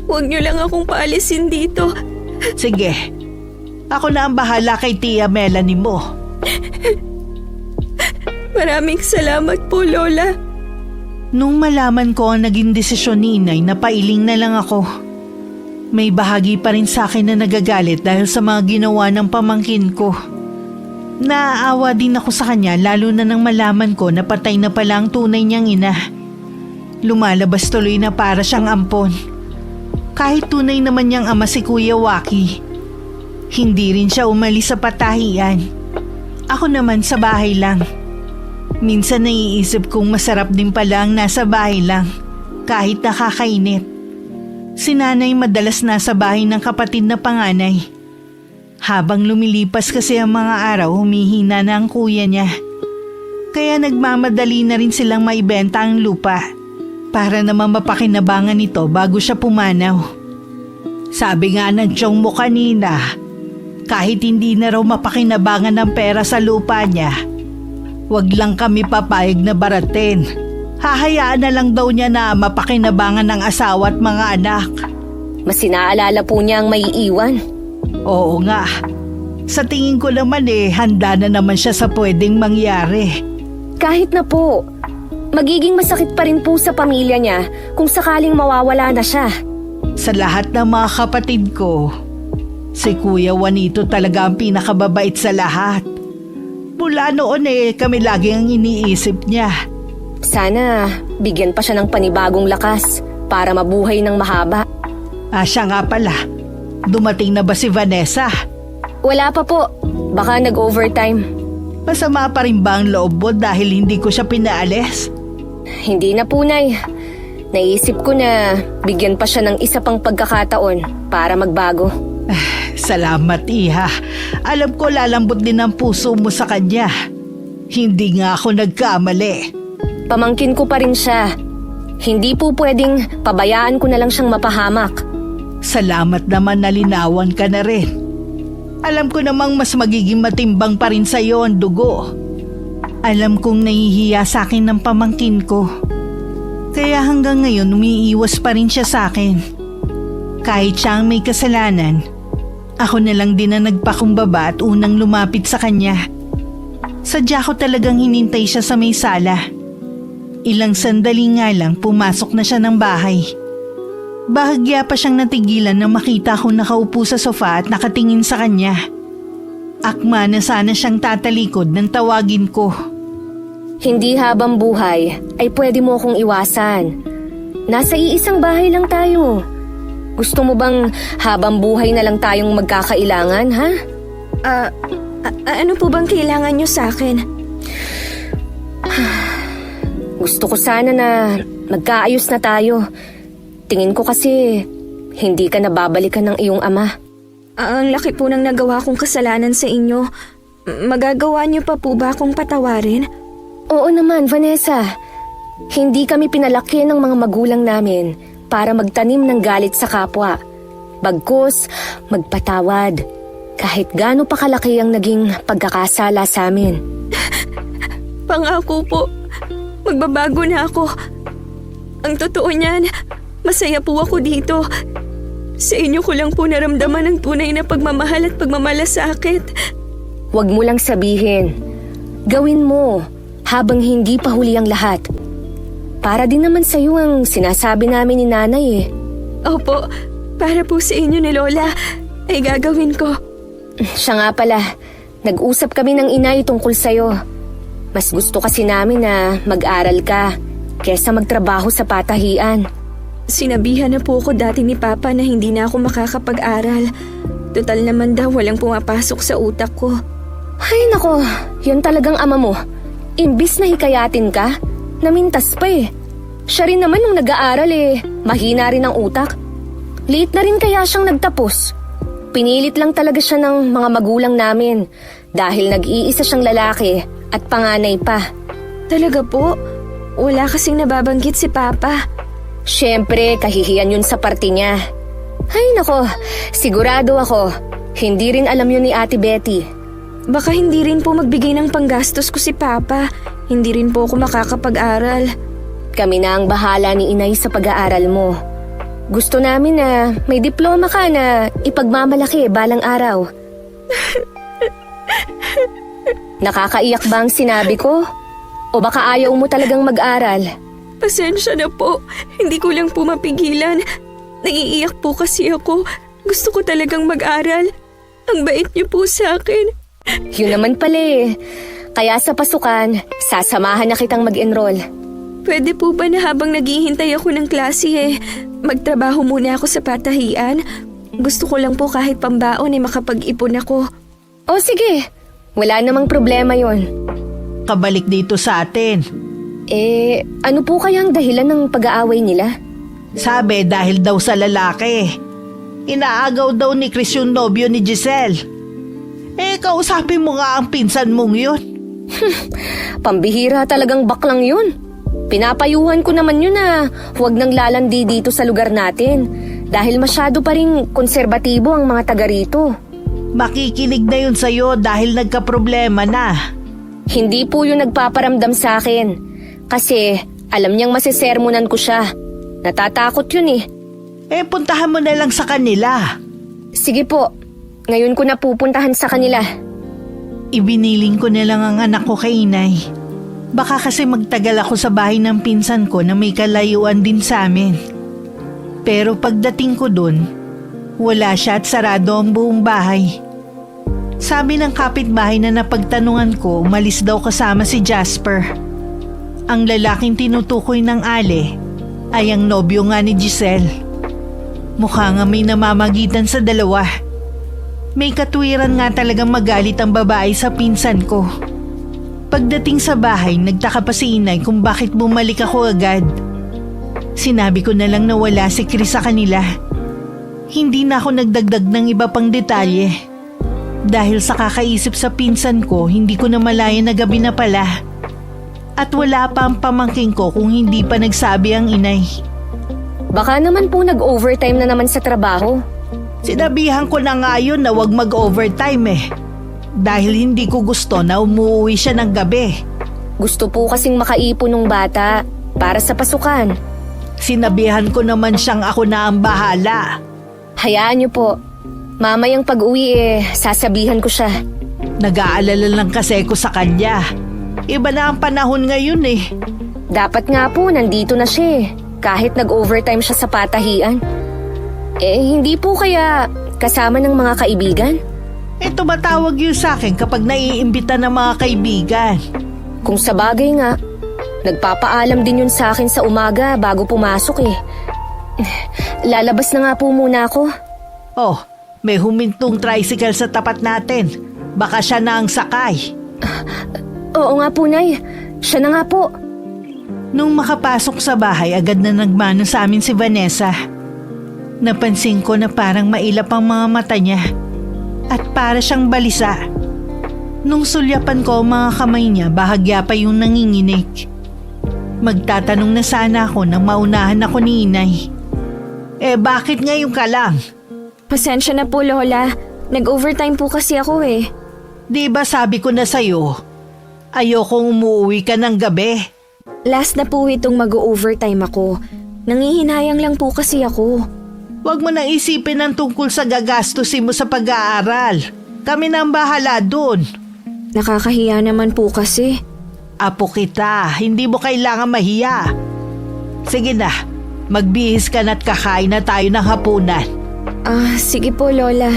Huwag niyo lang akong paalisin dito. Sige, ako na ang bahala kay Tia Melanie mo. Maraming salamat po, Lola. Nung malaman ko ang naging desisyon ni Inay, napailing na lang ako. May bahagi pa rin sa akin na nagagalit dahil sa mga ginawa ng pamangkin ko. Naaawa din ako sa kanya lalo na nang malaman ko na patay na pala ang tunay niyang ina. Lumalabas tuloy na para siyang ampon. Kahit tunay naman niyang ama si Kuya Waki, hindi rin siya umalis sa patahian. Ako naman sa bahay lang. Minsan naiisip kong masarap din pala ang nasa bahay lang, kahit nakakainit. Si nanay madalas nasa bahay ng kapatid na panganay. Habang lumilipas kasi ang mga araw, humihina na ang kuya niya. Kaya nagmamadali na rin silang maibenta ang lupa. para naman mapakinabangan ito bago siya pumanaw. Sabi nga ng tiyong mo kanina, kahit hindi na raw mapakinabangan ng pera sa lupa niya, wag lang kami papayag na baratin. Hahayaan na lang daw niya na mapakinabangan ng asawa at mga anak. Mas sinaalala po niya ang may iwan. Oo nga. Sa tingin ko naman handa na naman siya sa pwedeng mangyari. Kahit na po, magiging masakit pa rin po sa pamilya niya kung sakaling mawawala na siya. Sa lahat ng mga kapatid ko, si Kuya Juanito talaga ang pinakababait sa lahat. Mula noon kami lagi ang iniisip niya. Sana bigyan pa siya ng panibagong lakas para mabuhay ng mahaba. Siya nga pala, dumating na ba si Vanessa? Wala pa po, baka nag-overtime. Masama pa rin ba ang loob mo dahil hindi ko siya pinaalis? Hindi na po, Nay. Naisip ko na bigyan pa siya ng isa pang pagkakataon para magbago. Salamat, Iha. Alam ko lalambot din ang puso mo sa kanya. Hindi nga ako nagkamali. Pamangkin ko pa rin siya. Hindi po pwedeng pabayaan ko na lang siyang mapahamak. Salamat naman na linawan ka na rin. Alam ko namang mas magiging matimbang pa rin sa'yo ang dugo. Alam kong nahihiya sa akin ng pamangkin ko. Kaya hanggang ngayon umiiwas pa rin siya sa akin. Kahit siya ang may kasalanan, ako na lang din ang nagpakumbaba at unang lumapit sa kanya. Sadya ko talagang hinintay siya sa may sala. Ilang sandali nga lang pumasok na siya ng bahay. Bahagya pa siyang natigilan nang makita ko nakaupo sa sofa at nakatingin sa kanya. Akma na sana siyang tatalikod nang tawagin ko. Hindi habang buhay ay pwede mo akong iwasan. Nasa iisang bahay lang tayo. Gusto mo bang habang buhay na lang tayong magkakailangan, ha? Ano po bang kailangan niyo sa akin? Gusto ko sana na magkaayos na tayo. Tingin ko kasi hindi ka nababalikan ng iyong ama. Ang laki po ng nagawa kong kasalanan sa inyo. Magagawa niyo pa po ba akong patawarin? Oo naman, Vanessa. Hindi kami pinalaki ng mga magulang namin para magtanim ng galit sa kapwa. Bagkus, magpatawad. Kahit gaano pa kalaki ang naging pagkakasala sa amin. Pangako po, magbabago na ako. Ang totoo niyan, masaya po ako dito. Sa inyo ko lang po naramdaman ang tunay na pagmamahal at pagmamalasakit. Huwag mo lang sabihin. Gawin mo habang hindi pa huli ang lahat. Para din naman sa iyo ang sinasabi namin ni Nanay Opo, para po sa inyo ni Lola ay gagawin ko. Siya nga pala, nag-usap kami ng inay tungkol sa'yo. Mas gusto kasi namin na mag-aral ka kesa magtrabaho sa patahian. Sinabihan na po ako dati ni Papa na hindi na ako makakapag-aral. Total naman daw walang pumapasok sa utak ko. Ay nako, yun talagang ama mo. Imbis na hikayatin ka, namintas pa Siya rin naman nung nag-aaral mahina rin ang utak. Late na rin kaya siyang nagtapos. Pinilit lang talaga siya ng mga magulang namin dahil nag-iisa siyang lalaki at panganay pa. Talaga po? Wala kasing nababanggit si Papa. Siyempre, kahihiyan yun sa parte niya. Ay nako, sigurado ako, hindi rin alam yun ni Ate Betty. Baka hindi rin po magbigay ng panggastos ko si Papa. Hindi rin po ako makakapag-aral. Kami na ang bahala ni Inay sa pag-aaral mo. Gusto namin na may diploma ka na ipagmamalaki balang araw. Nakakaiyak ba ang sinabi ko? O baka ayaw mo talagang mag-aral? Pasensya na po. Hindi ko lang po mapigilan. Naiiyak po kasi ako. Gusto ko talagang mag-aral. Ang bait niyo po sa akin. Yun naman pala Kaya sa pasukan, sasamahan na kitang mag-enroll. Pwede po ba na habang naghihintay ako ng klase magtrabaho muna ako sa patahian? Gusto ko lang po kahit pambaon makapag-ipon ako. O sige, wala namang problema yon. Kabalik dito sa atin. Ano po kayang dahilan ng pag-aaway nila? Sabi dahil daw sa lalaki. Inaagaw daw ni Chris yung nobyo ni Giselle. Kausapin mo nga ang pinsan mong yun. Pambihira talagang baklang yun. Pinapayuhan ko naman yun na huwag nang lalandi dito sa lugar natin dahil masyado pa rin konserbatibo ang mga taga rito. Makikinig na yun sa'yo dahil nagkaproblema na. Hindi po yun nagpaparamdam sa akin kasi alam niyang masisermonan ko siya. Natatakot yun eh. Puntahan mo na lang sa kanila. Sige po, ngayon ko na pupuntahan sa kanila. Ibiniling ko na lang ang anak ko kay inay. Baka kasi magtagal ako sa bahay ng pinsan ko na may kalayuan din sa amin. Pero pagdating ko dun, wala siya at sarado ang buong bahay. Sabi ng kapitbahay na napagtanungan ko, umalis daw kasama si Jasper. Ang lalaking tinutukoy ng Ale ay ang nobyo nga ni Giselle. Mukha nga may namamagitan sa dalawa. May katwiran nga talagang magalit ang babae sa pinsan ko. Pagdating sa bahay, nagtaka pa si inay kung bakit bumalik ako agad. Sinabi ko na lang na wala si Chris sa kanila. Hindi na ako nagdagdag ng iba pang detalye. Dahil sa kakaisip sa pinsan ko, hindi ko na malaya na gabi na pala. At wala pa ang pamangking ko kung hindi pa nagsabi ang inay. Baka naman po nag-overtime na naman sa trabaho. Sinabihan ko na nga yun na wag mag-overtime dahil hindi ko gusto na umuwi siya ng gabi. Gusto po kasing makaipon ng bata para sa pasukan. Sinabihan ko naman siyang ako na ang bahala. Hayaan niyo po. Mamayang pag-uwi sasabihan ko siya. Nag-aalala lang kasi ko sa kanya. Iba na ang panahon ngayon Dapat nga po nandito na siya kahit nag-overtime siya sa patahian. Hindi po kaya kasama ng mga kaibigan? Tumatawag yun sa akin kapag naiimbita ng mga kaibigan. Kung sa bagay nga, nagpapaalam din yun sa akin sa umaga bago pumasok Lalabas na nga po muna ako. Oh, may humintong tricycle sa tapat natin. Baka siya na ang sakay. Oo nga po, Nay. Siya na nga po. Nung makapasok sa bahay, agad na nagmano sa amin si Vanessa. Napansin ko na parang mailap ang mga mata niya at para siyang balisa. Nung sulyapan ko ang mga kamay niya, bahagya pa yung nanginginig. Magtatanong na sana ako nang maunahan ako ni inay. Bakit ngayon ka lang? Pasensya na po, Lola. Nag-overtime po kasi ako Di ba sabi ko na sa'yo, ayokong umuwi ka ng gabi? Last na po itong mag-overtime ako. Nangihinayang lang po kasi ako. Huwag mo nang isipin ang tungkol sa gagastusin mo sa pag-aaral. Kami na ang bahala dun. Nakakahiya naman po kasi. Apo kita, hindi mo kailangan mahiya. Sige na, magbihis ka na't kakain na tayo ng hapunan. Sige po, Lola.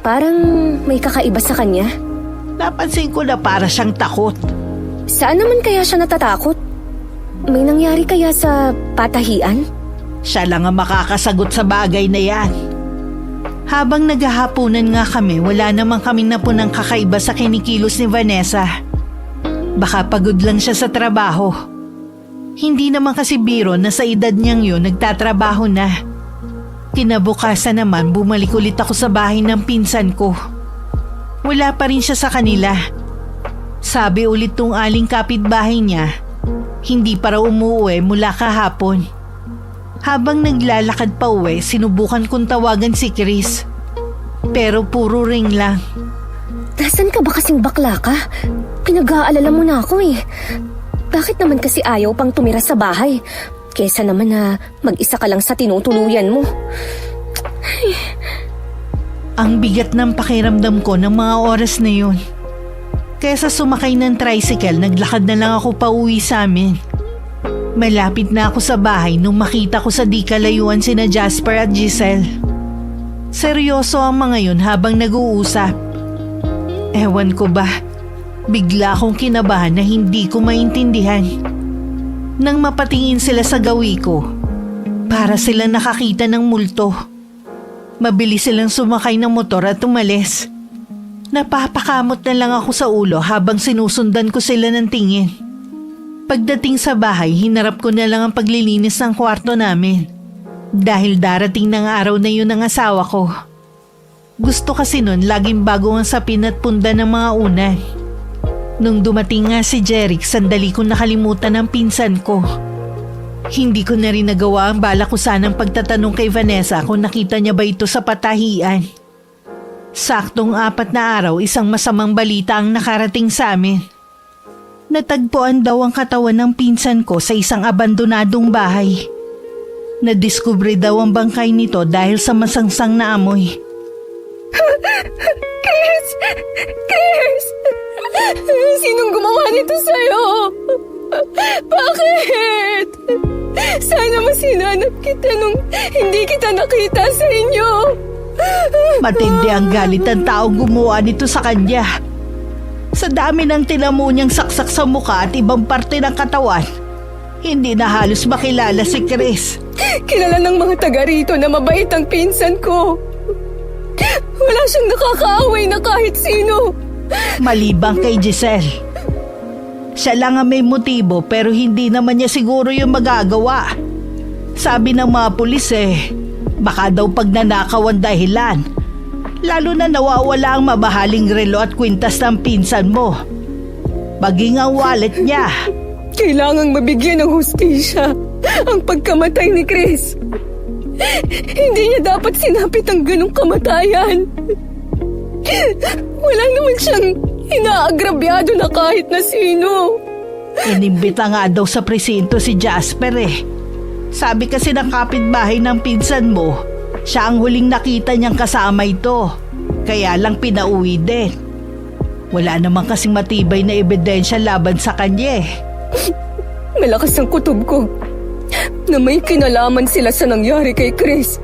Parang may kakaiba sa kanya. Napansin ko na para siyang takot. Saan naman kaya siya natatakot? May nangyari kaya sa patahian? Siya lang ang makakasagot sa bagay na yan. Habang naghahapunan nga kami, wala namang kaming napunang kakaiba sa kinikilos ni Vanessa. Baka pagod lang siya sa trabaho. Hindi naman kasi biro na sa edad niyang yun nagtatrabaho na. Kinabukasan naman bumalik ulit ako sa bahay ng pinsan ko. Wala pa rin siya sa kanila. Sabi ulit tong aling kapitbahay niya, hindi pa raw umuwi mula kahapon. Habang naglalakad pa uwi, sinubukan kong tawagan si Chris. Pero puro ring lang. Nasaan ka ba kasing bakla ka? Pinag-aalala mo na ako Bakit naman kasi ayaw pang tumira sa bahay? Kesa naman na mag-isa ka lang sa tinutuluyan mo. Ang bigat ng pakiramdam ko ng mga oras na yun. Kesa sumakay ng tricycle, naglakad na lang ako pauwi sa amin. Malapit na ako sa bahay nung makita ko sa di kalayuan sina Jasper at Giselle. Seryoso ang mga yun habang nag-uusap. Ewan ko ba, bigla akong kinabahan na hindi ko maintindihan. Nang mapatingin sila sa gawi ko, para sila nakakita ng multo. Mabilis silang sumakay ng motor at umalis. Napapakamot na lang ako sa ulo habang sinusundan ko sila ng tingin. Pagdating sa bahay, hinarap ko na lang ang paglilinis ng kwarto namin. Dahil darating ng araw na yun ang asawa ko. Gusto kasi nun laging bago ang sapin at punda ng mga unan. Nung dumating nga si Jeric, sandali kong nakalimutan ang pinsan ko. Hindi ko na rin nagawa ang bala ko sanang pagtatanong kay Vanessa kung nakita niya ba ito sa patahian. Saktong 4 na araw, isang masamang balita ang nakarating sa amin. Natagpuan daw ang katawan ng pinsan ko sa isang abandonadong bahay. Nadiskubre daw ang bangkay nito dahil sa masangsang na amoy. Chris! Chris! Sinong gumawa nito sa'yo? Bakit? Sana masinanap kita nung hindi kita nakita sa inyo. Matindi ang galit ng taong gumawa nito sa kanya. Sa dami ng tinamo niyang saksak sa mukha at ibang parte ng katawan, hindi na halos makilala si Chris. Kilala ng mga taga rito na mabait ang pinsan ko. Wala siyang nakakaaway na kahit sino. Malibang kay Giselle. Siya lang ang may motibo pero hindi naman niya siguro yung magagawa. Sabi ng mga pulis baka daw pagnanakaw ang dahilan. Lalo na nawawala ang mabahaling relo at kwintas ng pinsan mo. Maging ang wallet niya. Kailangang mabigyan ng hustisya ang pagkamatay ni Chris. Hindi niya dapat sinapit ang ganong kamatayan. Wala naman siyang inaagrabyado na kahit na sino. Inimbita nga daw sa presinto si Jasper Sabi kasi ng kapitbahay ng pinsan mo, siya ang huling nakita niyang kasama ito. Kaya lang pinauwi din. Wala naman kasing matibay na ebidensya laban sa kanya Malakas ang kutob ko na may kinalaman sila sa nangyari kay Chris.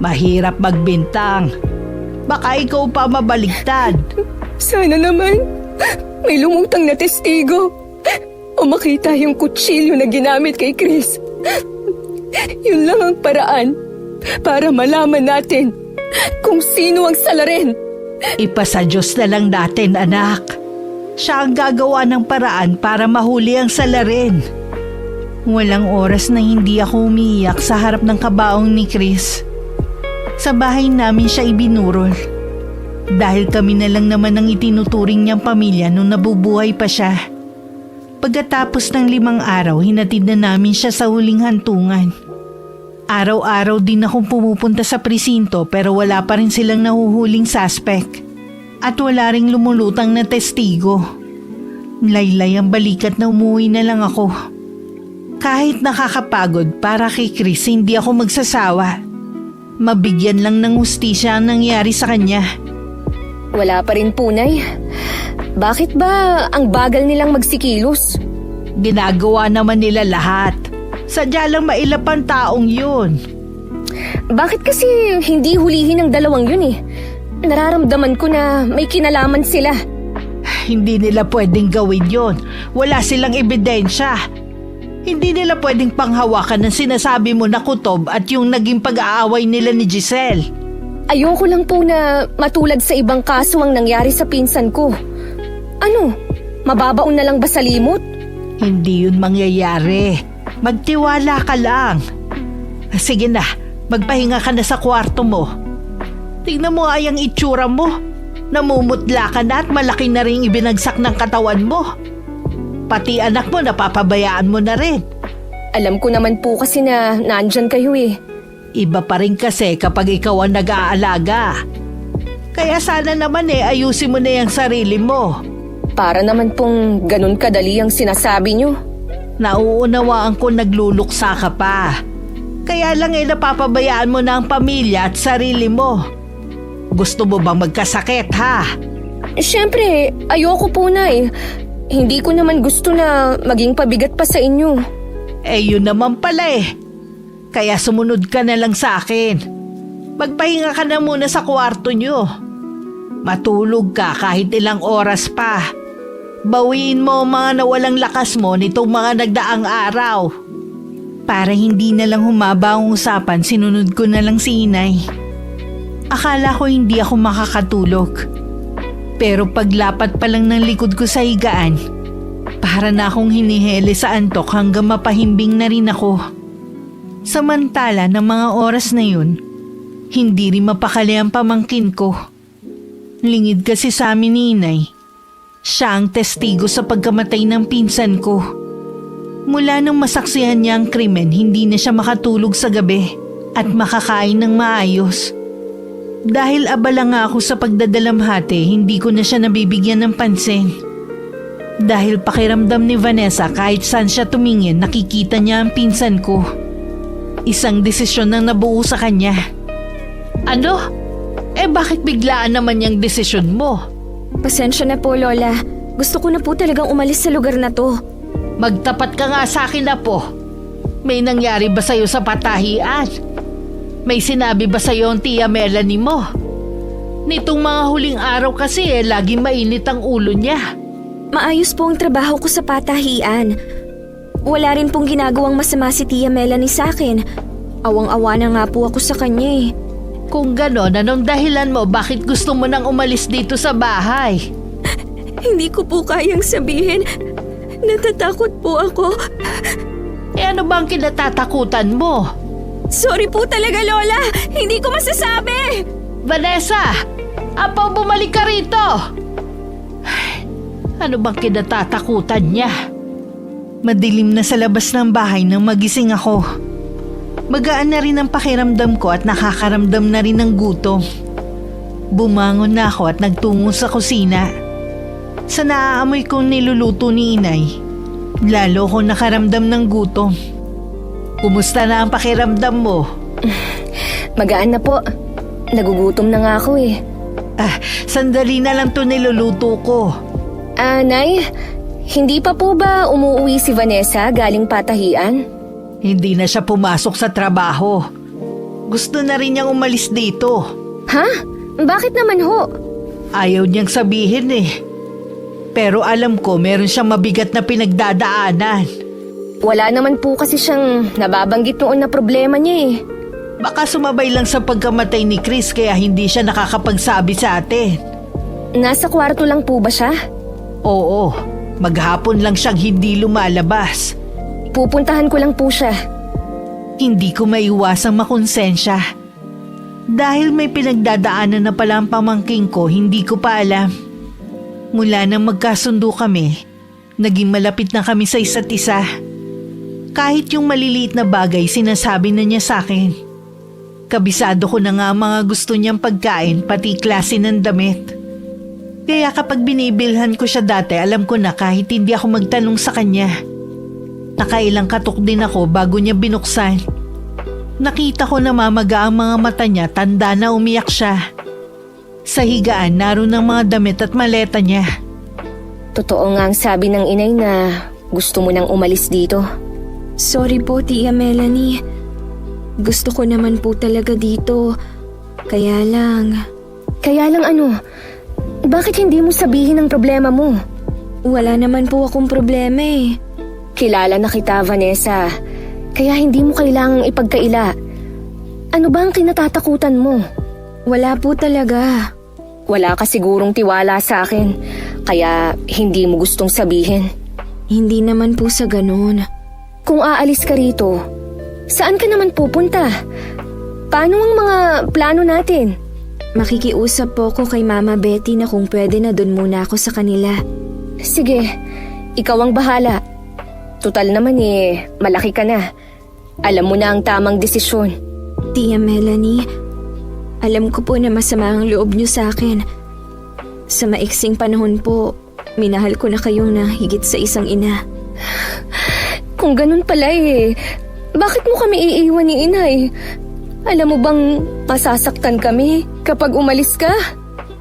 Mahirap magbintang. Baka ikaw pa mabaligtad. Sana naman may lumutang na testigo o makita yung kutsilyo na ginamit kay Chris. Yun lang ang paraan para malaman natin kung sino ang salarin. Ipasa Diyos na lang natin, anak. Siya ang gagawa ng paraan para mahuli ang salarin. Walang oras na hindi ako umiiyak sa harap ng kabaong ni Chris. Sa bahay namin siya ibinurol. Dahil kami na lang naman ang itinuturing niyang pamilya nung nabubuhay pa siya. Pagkatapos ng 5 araw, hinatid na namin siya sa huling hantungan. Araw-araw din akong pumupunta sa presinto pero wala pa rin silang nahuhuling suspect. At wala ring lumulutang na testigo. Laylay ang balikat na umuwi na lang ako. Kahit nakakapagod para kay Chris, hindi ako magsasawa. Mabigyan lang ng hustisya ang nangyari sa kanya. Wala pa rin punay. Bakit ba ang bagal nilang magsikilos? Ginagawa naman nila lahat. Sadya lang mailap ang taong yun. Bakit kasi hindi hulihin ang dalawang yun Nararamdaman ko na may kinalaman sila. Hindi nila pwedeng gawin yun. Wala silang ebidensya. Hindi nila pwedeng panghawakan ng sinasabi mo na kutob at yung naging pag-aaway nila ni Giselle. Ayoko lang po na matulad sa ibang kaso ang nangyari sa pinsan ko. Ano? Mababaon na lang ba sa limot? Hindi yun mangyayari. Magtiwala ka lang. Sige na, magpahinga ka na sa kwarto mo. Tingnan mo nga yung itsura mo. Namumutla ka na at malaki na rin ibinagsak ng katawan mo. Pati anak mo napapabayaan mo na rin. Alam ko naman po kasi na nandyan kayo Iba pa rin kasi kapag ikaw ang nag-aalaga. Kaya sana naman ayusin mo na yung sarili mo. Para naman pong ganun kadali ang sinasabi nyo. Nauunawaan ko nagluluksa ka pa. Kaya lang napapabayaan mo na ang pamilya at sarili mo. Gusto mo bang magkasakit ha? Siyempre, ayoko po na Hindi ko naman gusto na maging pabigat pa sa inyo. Yun naman pala Kaya sumunod ka na lang sa akin. Magpahinga ka na muna sa kwarto nyo. Matulog ka kahit ilang oras pa. Bawiin mo ang mga nawalang lakas mo nitong mga nagdaang araw. Para hindi na lang humaba ang usapan, sinunod ko na lang si Inay. Akala ko hindi ako makakatulog. Pero paglapat pa lang ng likod ko sa higaan, para na akong hinihele sa antok hanggang mapahimbing na rin ako. Samantala ng mga oras na yun, hindi rin mapakali ang pamangkin ko. Lingid kasi sa amin ni Inay. Siya ang testigo sa pagkamatay ng pinsan ko. Mula nang masaksihan niya ang krimen, hindi na siya makatulog sa gabi at makakain ng maayos. Dahil abala nga ako sa pagdadalamhati, hindi ko na siya nabibigyan ng pansin. Dahil pakiramdam ni Vanessa kahit saan siya tumingin, nakikita niya ang pinsan ko. Isang desisyon nang nabuo sa kanya. Ano? Bakit biglaan naman yung desisyon mo? Pasensya na po, Lola. Gusto ko na po talagang umalis sa lugar na to. Magtapat ka nga sa akin, Apo. May nangyari ba sa'yo sa patahian? May sinabi ba sa'yo ang Tia Melanie mo? Nitong mga huling araw kasi laging mainit ang ulo niya. Maayos po ang trabaho ko sa patahian. Wala rin pong ginagawang masama si Tia Melanie sa akin. Awang-awa na nga po ako sa kanya eh. Kung ganon, anong dahilan mo bakit gusto mo nang umalis dito sa bahay? Hindi ko po kayang sabihin. Natatakot po ako. Ano bang kinatatakutan mo? Sorry po talaga, Lola. Hindi ko masasabi. Vanessa! Apo, bumalik ka rito! Ano bang kinatatakutan niya? Madilim na sa labas ng bahay nang magising ako. Magaan na rin ang pakiramdam ko at nakakaramdam na rin ng gutom. Bumangon na ako at nagtungo sa kusina. Sa naaamoy kong niluluto ni Inay, lalo ko nakaramdam ng gutom. Kumusta na ang pakiramdam mo? Magaan na po. Nagugutom na nga ako eh. Sandali na lang to niluluto ko. Nay, hindi pa po ba umuwi si Vanessa galing patahian? Hindi na siya pumasok sa trabaho. Gusto na rin niyang umalis dito. Ha? Bakit naman ho? Ayaw niyang sabihin eh. Pero alam ko meron siyang mabigat na pinagdadaanan. Wala naman po kasi siyang nababanggit noon na problema niya eh. Baka sumabay lang sa pagkamatay ni Chris kaya hindi siya nakakapagsabi sa atin. Nasa kwarto lang po ba siya? Oo, maghapon lang siyang hindi lumalabas. Pupuntahan ko lang po siya. Hindi ko maiwasang makonsensya. Dahil may pinagdadaanan na pala ang pamangking ko, hindi ko pa alam. Mula nang magkasundo kami, naging malapit na kami sa isa't isa. Kahit yung maliliit na bagay sinasabi na niya sa akin. Kabisado ko na nga ang mga gusto niyang pagkain pati klase ng damit. Kaya kapag binibilhan ko siya dati, alam ko na kahit hindi ako magtanong sa kanya. Nakailang katok din ako bago niya binuksan. Nakita ko na mamaga ang mga mata niya, tanda na umiyak siya. Sa higaan, naroon ang mga damit at maleta niya. Totoo nga ang sabi ng inay na gusto mo nang umalis dito. Sorry po, Tia Melanie. Gusto ko naman po talaga dito. Kaya lang... Kaya lang ano? Bakit hindi mo sabihin ang problema mo? Wala naman po akong problema eh. Kilala na kita, Vanessa. Kaya hindi mo kailangang ipagkaila. Ano ba ang kinatatakutan mo? Wala po talaga. Wala ka sigurong tiwala sa akin. Kaya hindi mo gustong sabihin. Hindi naman po sa ganun. Kung aalis ka rito, saan ka naman pupunta? Paano ang mga plano natin? Makikiusap po ko kay Mama Betty na kung pwede na dun muna ako sa kanila. Sige, ikaw ang bahala. Tutal naman malaki ka na. Alam mo na ang tamang desisyon. Tia Melanie, alam ko po na masama ang loob niyo sa akin. Sa maiksing panahon po, minahal ko na kayong na higit sa isang ina. Kung ganun pala bakit mo kami iiwan ni inay? Alam mo bang masasaktan kami kapag umalis ka?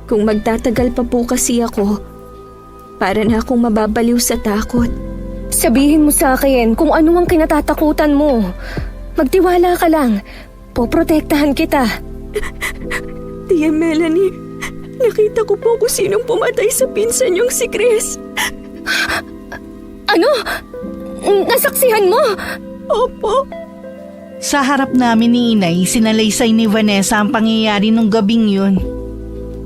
Kung magtatagal pa po kasi ako, para na akong mababaliw sa takot. Sabihin mo sa akin kung ano ang kinatatakutan mo. Magtiwala ka lang. Poprotektahan kita. Tia Melanie, nakita ko po kung sinong pumatay sa pinsan niyong si Chris. Ano? Nasaksihan mo? Opo. Sa harap namin ni Inay, sinalaysay ni Vanessa ang pangyayari nung gabing yun.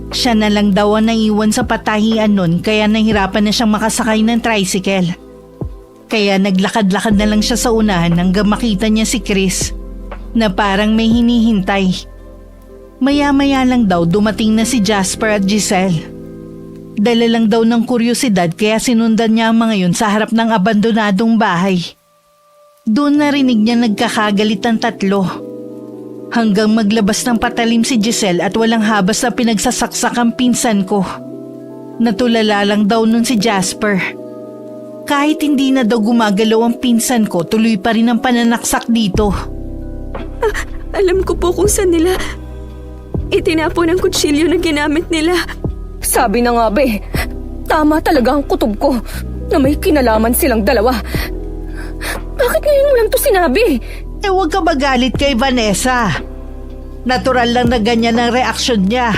Siya na lang daw ang naiwan sa patahian nun kaya nahirapan na siyang makasakay ng tricycle. Kaya naglakad-lakad na lang siya sa unahan hanggang makita niya si Chris na parang may hinihintay. Maya-maya lang daw dumating na si Jasper at Giselle. Dala lang daw ng kuryosidad kaya sinundan niya ang mga yun sa harap ng abandonadong bahay. Doon narinig niya nagkakagalit ang tatlo. Hanggang maglabas ng patalim si Giselle at walang habas na pinagsasaksak ang pinsan ko. Natulala lang daw nun si Jasper. Kahit hindi na daw gumagalaw ang pinsan ko, tuloy pa rin ang pananaksak dito. Alam ko po kung saan nila itinapon ang kutsilyo na ginamit nila. Sabi na nga be, tama talaga ang kutob ko na may kinalaman silang dalawa. Bakit ngayon mo lang to sinabi? Huwag ka magalit kay Vanessa. Natural lang na ganyan ang reaksyon niya.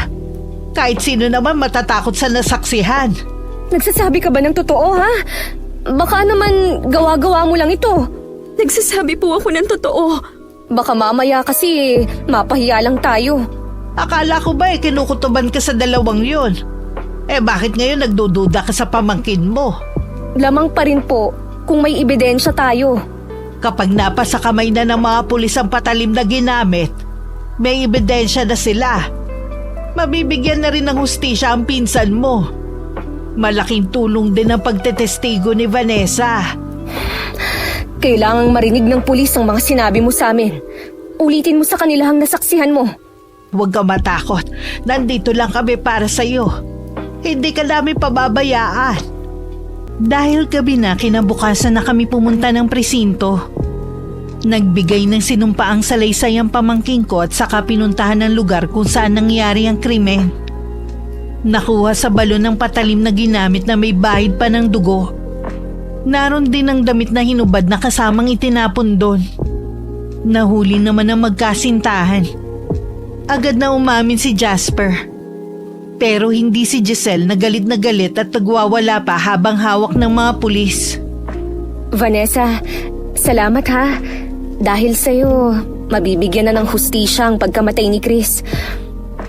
Kahit sino naman matatakot sa nasaksihan. Nagsasabi ka ba ng totoo, ha? Baka naman gawa-gawa mo lang ito. Nagsasabi po ako ng totoo. Baka mamaya kasi mapahiya lang tayo. Akala ko ba kinukutuban ka sa dalawang yun? Bakit ngayon nagdududa ka sa pamangkin mo? Lamang pa rin po kung may ebidensya tayo. Kapag napasa kamay na ng mga pulis ang patalim na ginamit, may ebidensya na sila. Mabibigyan na rin ng hustisya ang pinsan mo. Malaking tulong din ang pagtetestigo ni Vanessa. Kailangang marinig ng pulis ang mga sinabi mo sa amin. Ulitin mo sa kanila ang nasaksihan mo. Huwag ka matakot. Nandito lang kami para sa'yo. Hindi ka namin pababayaan. Dahil gabi na, kinabukasan na kami pumunta ng presinto. Nagbigay ng sinumpaang salaysay ang pamangking ko at saka pinuntahan ng lugar kung saan nangyari ang krimen. Nakuha sa balon ng patalim na ginamit na may bahid pa ng dugo. Naroon din ang damit na hinubad na kasamang itinapon doon. Nahuli naman ang magkasintahan. Agad na umamin si Jasper. Pero hindi si Giselle na galit at nagwawala pa habang hawak ng mga pulis. Vanessa, salamat ha. Dahil sa'yo, mabibigyan na ng hustisya ang pagkamatay ni Chris.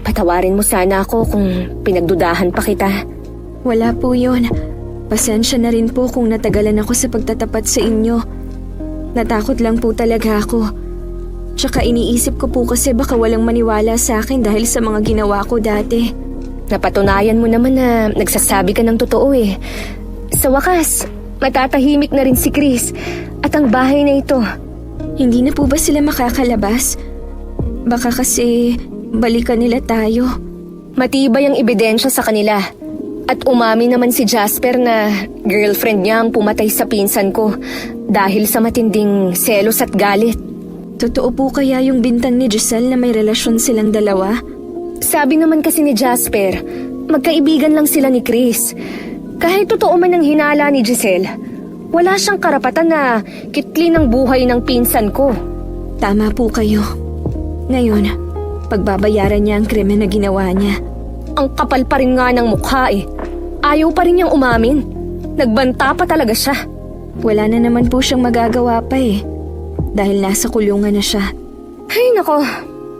Patawarin mo sana ako kung pinagdudahan pa kita. Wala po yun. Pasensya na rin po kung natagalan ako sa pagtatapat sa inyo. Natakot lang po talaga ako. Tsaka iniisip ko po kasi baka walang maniwala sa akin dahil sa mga ginawa ko dati. Napatunayan mo naman na nagsasabi ka ng totoo eh. Sa wakas, matatahimik na rin si Chris at ang bahay na ito. Hindi na po ba sila makakalabas? Baka kasi balikan nila tayo. Matibay ang ebidensya sa kanila. At umami naman si Jasper na girlfriend niya ang pumatay sa pinsan ko dahil sa matinding selos at galit. Totoo po kaya yung bintang ni Giselle na may relasyon silang dalawa? Sabi naman kasi ni Jasper, magkaibigan lang sila ni Chris. Kahit totoo man ang hinala ni Giselle, wala siyang karapatan na kitlin ang buhay ng pinsan ko. Tama po kayo. Ngayon, pagbabayaran niya ang krimen na ginawa niya. Ang kapal pa rin nga ng mukha eh. Ayaw pa rin niyang umamin. Nagbanta pa talaga siya. Wala na naman po siyang magagawa pa eh. Dahil nasa kulungan na siya. Ay nako,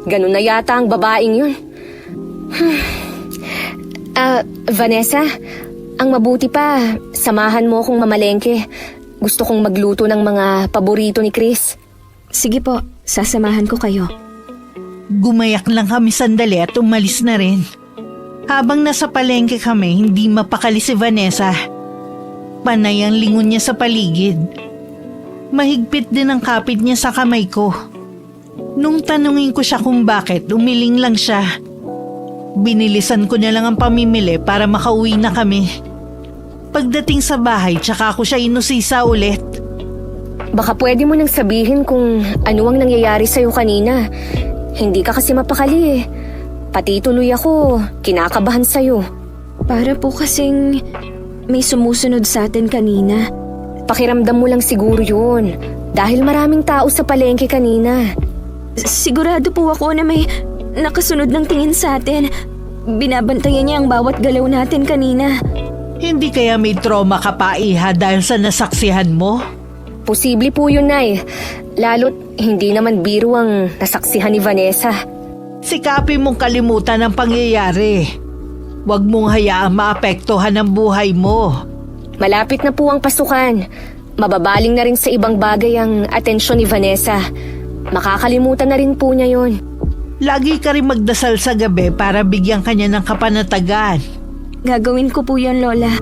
ganun na yata ang babaeng yun. Vanessa, ang mabuti pa, samahan mo akong mamalengke. Gusto kong magluto ng mga paborito ni Chris. Sige po, sasamahan ko kayo. Gumayak lang kami sandali at umalis na rin. Habang nasa palengke kami, hindi mapakali si Vanessa. Panay ang lingon niya sa paligid. Mahigpit din ang kapit niya sa kamay ko. Nung tanungin ko siya kung bakit, umiling lang siya. Binilisan ko na lang ang pamimili para makauwi na kami. Pagdating sa bahay, tsaka ako siya inusisa ulit. Baka pwede mo nang sabihin kung ano ang nangyayari sa'yo kanina. Hindi ka kasi mapakali eh. Pati tuloy ako, kinakabahan sa'yo. Para po kasing may sumusunod sa atin kanina. Pakiramdam mo lang siguro yun. Dahil maraming tao sa palengke kanina. Sigurado po ako na may nakasunod ng tingin sa atin. Binabantayan niya ang bawat galaw natin kanina. Hindi kaya may trauma ka pa, Iha, dahil sa nasaksihan mo? Posible po yun, Nay. Lalo't hindi naman biro ang nasaksihan ni Vanessa. Sikapin mong kalimutan ang pangyayari. Huwag mong hayaang maapektuhan ang buhay mo. Malapit na po ang pasukan. Mababaling na rin sa ibang bagay ang atensyon ni Vanessa. Makakalimutan na rin po niya yon. Lagi ka rin magdasal sa gabi para bigyan kanya ng kapanatagan. Gagawin ko po yun, Lola.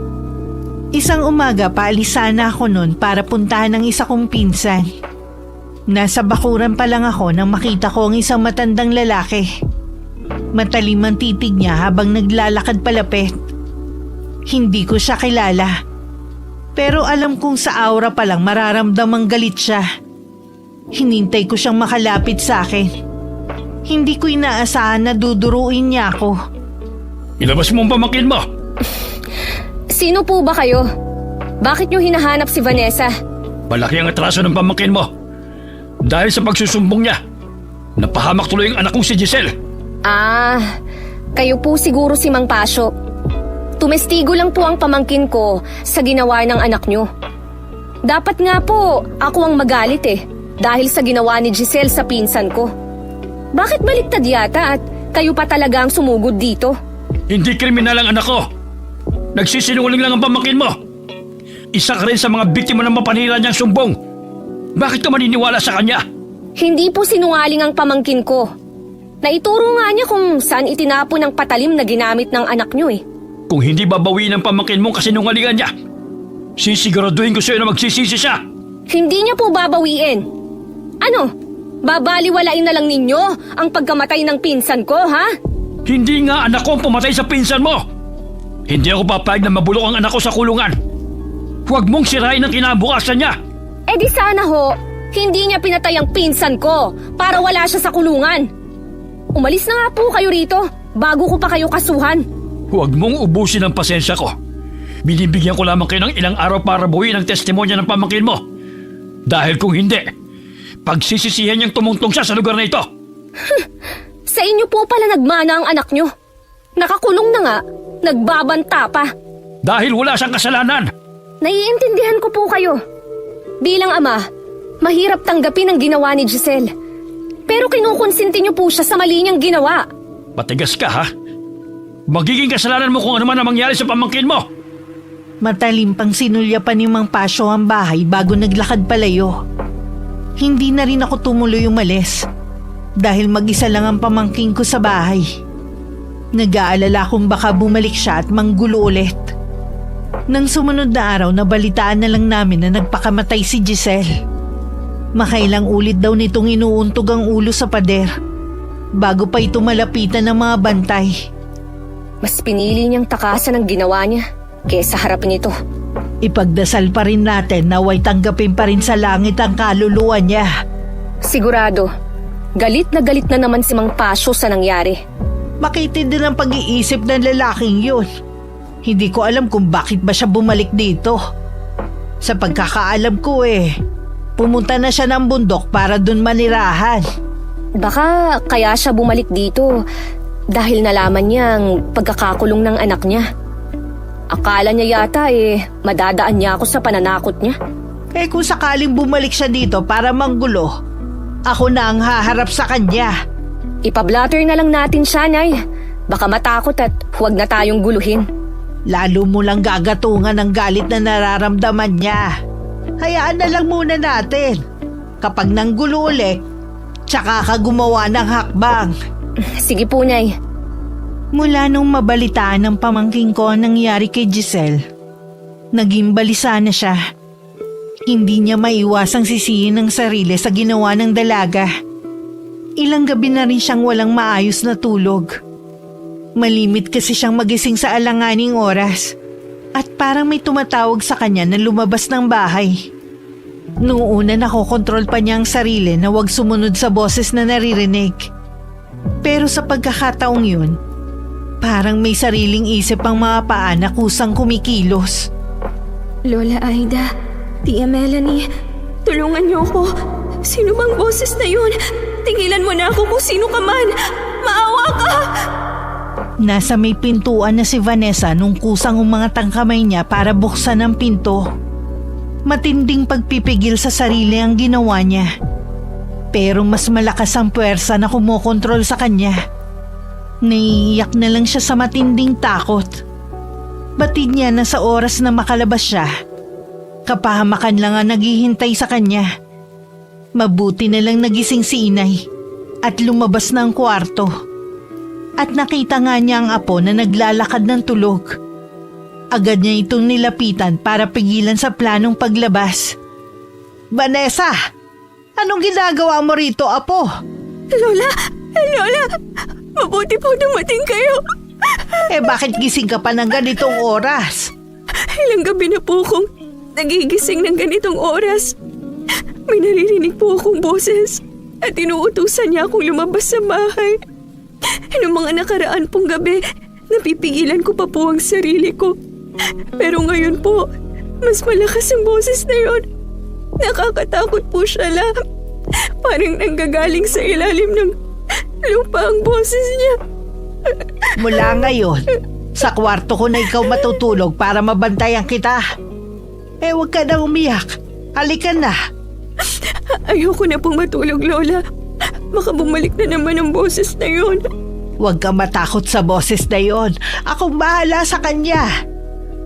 Isang umaga paalis sana ako noon para puntahan ng isa kong pinsan. Nasa bakuran pa lang ako nang makita ko ang isang matandang lalaki. Matalim ang titig niya habang naglalakad palapit. Hindi ko siya kilala. Pero alam kong sa aura pa lang mararamdamang galit siya. Hinintay ko siyang makalapit sa akin. Hindi ko inaasahan na duduruin niya ako. Ilabas mo ang pamangkin mo! Sino po ba kayo? Bakit niyo hinahanap si Vanessa? Malaki ang atraso ng pamangkin mo. Dahil sa pagsusumbong niya, napahamak tuloy ang anak kong si Giselle. Ah, kayo po siguro si Mang Pasyo. Tumestigo lang po ang pamangkin ko sa ginawa ng anak niyo. Dapat nga po ako ang magalit dahil sa ginawa ni Giselle sa pinsan ko. Bakit baliktad yata at kayo pa talaga ang sumugod dito? Hindi kriminal ang anak ko. Nagsisinungaling lang ang pamangkin mo. Isa ka rin sa mga biktima ng mapanira niyang sumbong. Bakit ka maniniwala sa kanya? Hindi po sinungaling ang pamangkin ko. Naituro nga niya kung saan itinapon ang patalim na ginamit ng anak niyo Kung hindi babawiin ang pamangkin mo kasi sinungalingan niya, sisiguraduhin ko sa'yo na magsisisi siya. Hindi niya po babawiin. Ano? Babaliwalain na lang ninyo ang pagkamatay ng pinsan ko, ha? Hindi nga anak ko ang pumatay sa pinsan mo. Hindi ako papayag na mabulok ang anak ko sa kulungan. Huwag mong sirain ang kinabukasan niya. Eh di sana ho, hindi niya pinatay ang pinsan ko para wala siya sa kulungan. Umalis na nga po kayo rito bago ko pa kayo kasuhan. Huwag mong ubusin ang pasensya ko. Binibigyan ko lamang kayo ng ilang araw para buuin ang testimonya ng pamangkin mo. Dahil kung hindi, pagsisisihan niyang tumungtong siya sa lugar na ito. Sa inyo po pala nagmana ang anak niyo. Nakakulong na nga, nagbabanta pa. Dahil wala siyang kasalanan. Naiintindihan ko po kayo. Bilang ama, mahirap tanggapin ang ginawa ni Giselle. Pero kinukonsinti niyo po siya sa mali niyang ginawa. Matigas ka, ha? Magiging kasalanan mo kung ano man ang mangyari sa pamangkin mo. Matalim pang sinulya pa ni Mang Pasyo ang bahay bago naglakad palayo. Hindi na rin ako tumuloy umalis dahil mag-isa lang ang pamangkin ko sa bahay. Nag-aalala kung baka bumalik siya at manggulo ulit. Nang sumunod na araw, nabalitaan na lang namin na nagpakamatay si Giselle. Makailang ulit daw nitong inuuntog ang ulo sa pader bago pa ito malapitan ng mga bantay. Mas pinili niyang takasan ang ginawa niya kesa harapin ito. Ipagdasal pa rin natin na nawa'y tanggapin pa rin sa langit ang kaluluwa niya. Sigurado, galit na naman si Mang Pasyo sa nangyari. Makitindi ng pag-iisip ng lalaking yun. Hindi ko alam kung bakit ba siya bumalik dito. Sa pagkakaalam ko pumunta na siya ng bundok para dun manirahan. Baka kaya siya bumalik dito dahil nalaman niya ang pagkakakulong ng anak niya. Akala niya yata madadaan niya ako sa pananakot niya. Kung sakaling bumalik siya dito para manggulo, ako na ang haharap sa kanya. Ipablatter na lang natin siya, Nay. Baka matakot at huwag na tayong guluhin. Lalo mo lang gagatungan ang galit na nararamdaman niya. Hayaan na lang muna natin. Kapag nanggulo ulit, tsaka ka gumawa ng hakbang. Sige po, Nay. Mula nung mabalitaan ng pamangking ko ang nangyari kay Giselle, naging balisa na siya. Hindi niya maiwasang sisihin ng sarili sa ginawa ng dalaga. Ilang gabi na rin siyang walang maayos na tulog. Malimit kasi siyang magising sa alanganing oras at parang may tumatawag sa kanya na lumabas ng bahay. Noong una nakokontrol pa niya ang sarili na huwag sumunod sa boses na naririnig. Pero sa pagkakataong yun, parang may sariling isip ang mga paa na kusang kumikilos. Lola Aida, Tia Melanie, tulungan niyo ako. Sino bang boses na yun? Tingilan mo na ako kung sino ka man. Maawa ka! Nasa may pintuan na si Vanessa nung kusang umangat ang kamay niya para buksan ang pinto. Matinding pagpipigil sa sarili ang ginawa niya. Pero mas malakas ang puwersa na kumokontrol sa kanya. Naiiyak na lang siya sa matinding takot. Batid niya na sa oras na makalabas siya, kapahamakan lang ang naghihintay sa kanya. Mabuti na lang nagising si Inay at lumabas na ang kwarto. At nakita nga niya ang apo na naglalakad ng tulog. Agad niya itong nilapitan para pigilan sa planong paglabas. Vanessa! Anong ginagawa mo rito, Apo? Lola! Lola! Mabuti po dumating kayo. Bakit gising ka pa ng ganitong oras? Ilang gabi na po akong nagigising ng ganitong oras. May naririnig po akong boses at inuutusan niya akong lumabas sa bahay. Noong mga nakaraan pong gabi, napipigilan ko pa po ang sarili ko. Pero ngayon po, mas malakas ang boses na yun. Nakakatakot po siya lang. Parang nanggagaling sa ilalim ng lupa ang boses niya. Mula ngayon, sa kwarto ko na ikaw matutulog para mabantayan kita. Huwag ka na umiyak. Halika na. Ayoko na pong matulog, Lola. Baka bumalik na naman ang boses na yun. Huwag kang matakot sa boses na yon. Akong bahala sa kanya.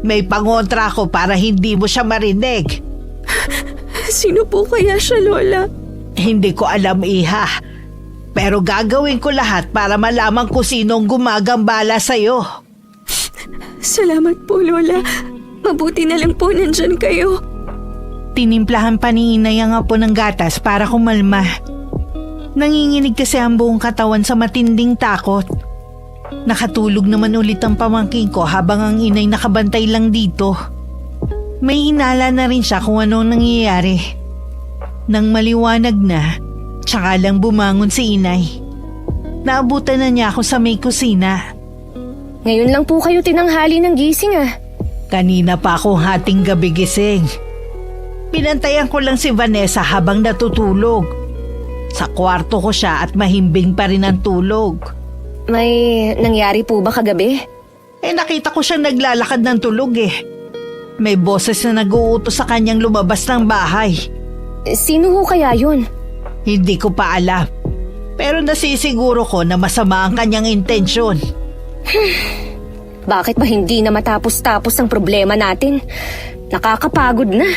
May pangontra ko para hindi mo siya marinig. Sino po kaya siya, Lola? Hindi ko alam, Iha. Pero gagawin ko lahat para malaman ko sinong gumagambala sa'yo. Salamat po, Lola. Mabuti na lang po nandyan kayo. Tinimplahan pa ni Inay ang apo ng gatas para kumalma. Nanginginig kasi ang buong katawan sa matinding takot. Nakatulog naman ulit ang pamangkin ko habang ang inay nakabantay lang dito. May hinala na rin siya kung anong nangyayari. Nang maliwanag na, tsaka lang bumangon si Inay. Naabutan na niya ako sa may kusina. Ngayon lang po kayo tinanghali ng gising ah. Kanina pa ako hating gabi gising. Pinantayan ko lang si Vanessa habang natutulog. Sa kwarto ko siya at mahimbing pa rin ang tulog. May nangyari po ba kagabi? Nakita ko siya naglalakad ng tulog eh. May boses na nag-uutos sa kanyang lumabas ng bahay. Sino ho kaya yun? Hindi ko pa alam. Pero nasisiguro ko na masama ang kanyang intensyon. Bakit ba hindi na matapos-tapos ang problema natin? Nakakapagod na.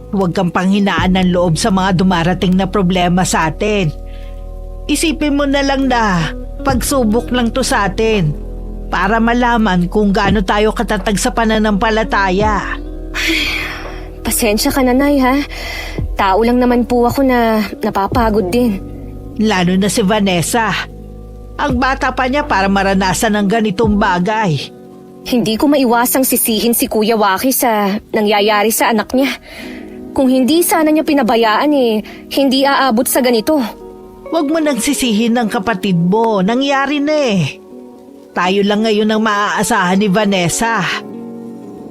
Huwag kang panghinaan ng loob sa mga dumarating na problema sa atin. Isipin mo na lang na pagsubok lang to sa atin para malaman kung gaano tayo katatag sa pananampalataya. Pasensya ka na, Nay, ha? Tao lang naman po ako na napapagod din. Lalo na si Vanessa. Ang bata pa niya para maranasan ng ganitong bagay. Hindi ko maiwasang sisihin si Kuya Waki sa nangyayari sa anak niya. Kung hindi sana niya pinabayaan hindi aabot sa ganito. Huwag mo nang sisihin ng kapatid mo. Nangyari na eh. Tayo lang ngayon ang maaasahan ni Vanessa.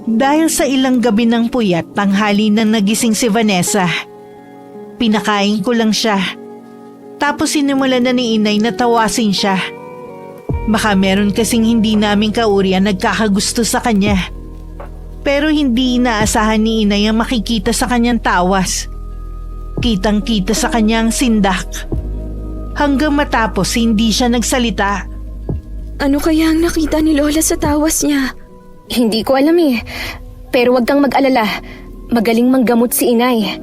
Dahil sa ilang gabi ng puyat, tanghali na nagising si Vanessa. Pinakain ko lang siya. Tapos sinimulan na ni Inay na tawasin siya. Baka meron kasing hindi namin kaurian nagkakagusto sa kanya. Pero hindi inaasahan ni Inay ang makikita sa kanyang tawas. Kitang-kita sa kanyang sindak. Hanggang matapos hindi siya nagsalita. Ano kaya ang nakita ni Lola sa tawas niya? Hindi ko alam Pero wag kang mag-alala. Magaling manggamot si Inay.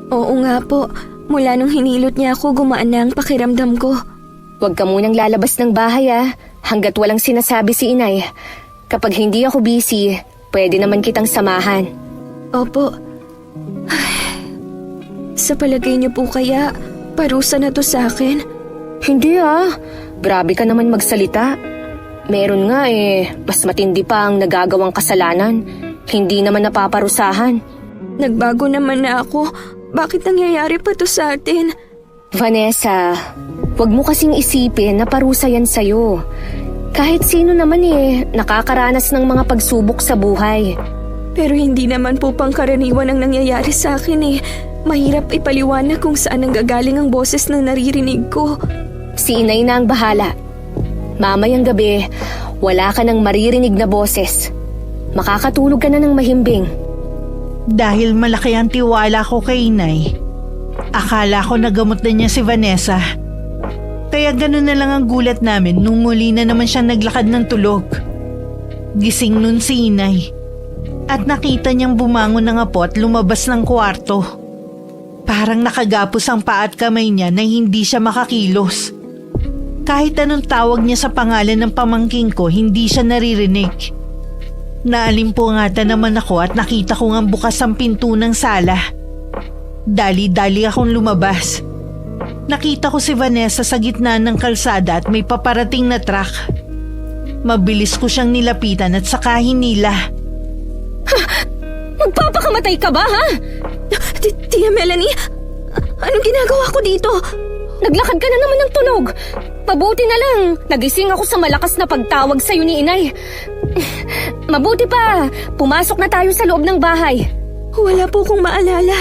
Oo nga po. Mula nung hinilot niya ako, gumaan na ang pakiramdam ko. Huwag ka munang lalabas ng bahay hanggat walang sinasabi si Inay. Kapag hindi ako busy, pwede naman kitang samahan. Opo. Sa palagay niyo po kaya, parusa na to sa akin? Hindi Grabe ka naman magsalita. Meron nga mas matindi pa ang nagagawang kasalanan. Hindi naman napaparusahan. Nagbago naman na ako. Bakit nangyayari pa to sa atin? Vanessa, wag mo kasing isipin na parusa yan sa'yo. Kahit sino naman nakakaranas ng mga pagsubok sa buhay. Pero hindi naman po pangkaraniwan ang nangyayari sa akin Mahirap ipaliwanag kung saan nanggagaling ang boses na naririnig ko. Si Inay na ang bahala. Mamayang gabi, wala ka ng maririnig na boses. Makakatulog ka na ng mahimbing. Dahil malaki ang tiwala ko kay Inay, akala ko nagamot na niya si Vanessa. Kaya ganun na lang ang gulat namin nung muli na naman siya naglakad ng tulog. Gising nun si Inay at nakita niyang bumangon ng apo at lumabas ng kwarto. Parang nakagapos ang paa at kamay niya na hindi siya makakilos. Kahit anong tawag niya sa pangalan ng pamangking ko, hindi siya naririnig. Naalimpungatan naman ako at nakita ko ngang bukas ang pinto ng sala. Dali-dali akong lumabas. Nakita ko si Vanessa sa gitna ng kalsada at may paparating na truck. Mabilis ko siyang nilapitan at saka hinila. Magpapakamatay ka ba, ha? Tia Melanie, anong ginagawa ko dito? Naglakad ka na naman ng tunog. Mabuti na lang, nagising ako sa malakas na pagtawag sa'yo ni inay. Mabuti pa, pumasok na tayo sa loob ng bahay. Wala po kong maalala.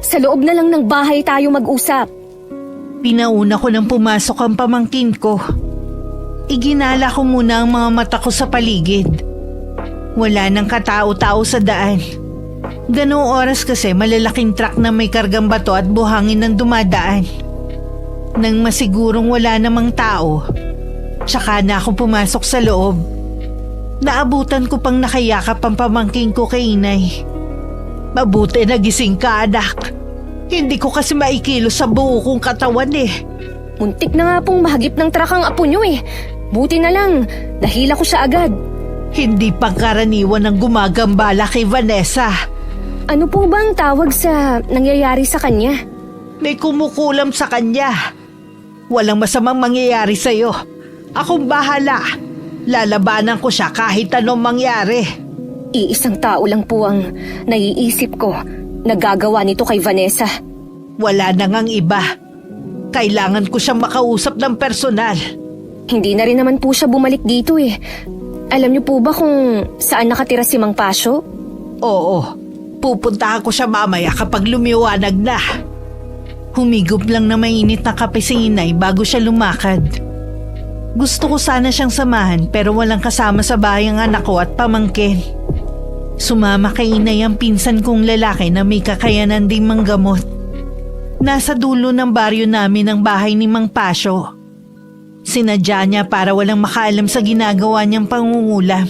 Sa loob na lang ng bahay tayo mag-usap. Pinauna ko nang pumasok ang pamangkin ko. Iginala ko muna ang mga mata ko sa paligid. Wala nang katao-tao sa daan. Ganoong oras kasi malalaking truck na may kargang bato at buhangin ang dumadaan. Nang masigurong wala namang tao, tsaka na ako pumasok sa loob. Naabutan ko pang nakayakap ang pamangkin ko kay inay. Mabuti nagising ka, anak. Hindi ko kasi maikilos sa buo kong katawan eh. Muntik na nga pong mahagip ng truck ang apo nyo eh. Buti na lang, dahila ko siya agad. Hindi pangkaraniwan ang gumagambala kay Vanessa. Ano po ba ang tawag sa nangyayari sa kanya? May kumukulam sa kanya. Walang masamang mangyayari sa'yo. Akong bahala. Lalabanan ko siya kahit anong mangyari. Iisang tao lang po ang naiisip ko na gagawa nito kay Vanessa. Wala na ngang iba. Kailangan ko siyang makausap ng personal. Hindi na rin naman po siya bumalik dito eh. Alam niyo po ba kung saan nakatira si Mang Pasyo? Oo, pupuntahan ko siya mamaya kapag lumiwanag na. Humigop lang na mainit na kape si inay bago siya lumakad. Gusto ko sana siyang samahan pero walang kasama sa bahay ang anak ko at pamangkin. Sumama kay inay ang pinsan kong lalaki na may kakayanan ding manggamot. Nasa dulo ng baryo namin ang bahay ni Mang Pasyo. Sinadya niya para walang makaalam sa ginagawa niyang pangungulam.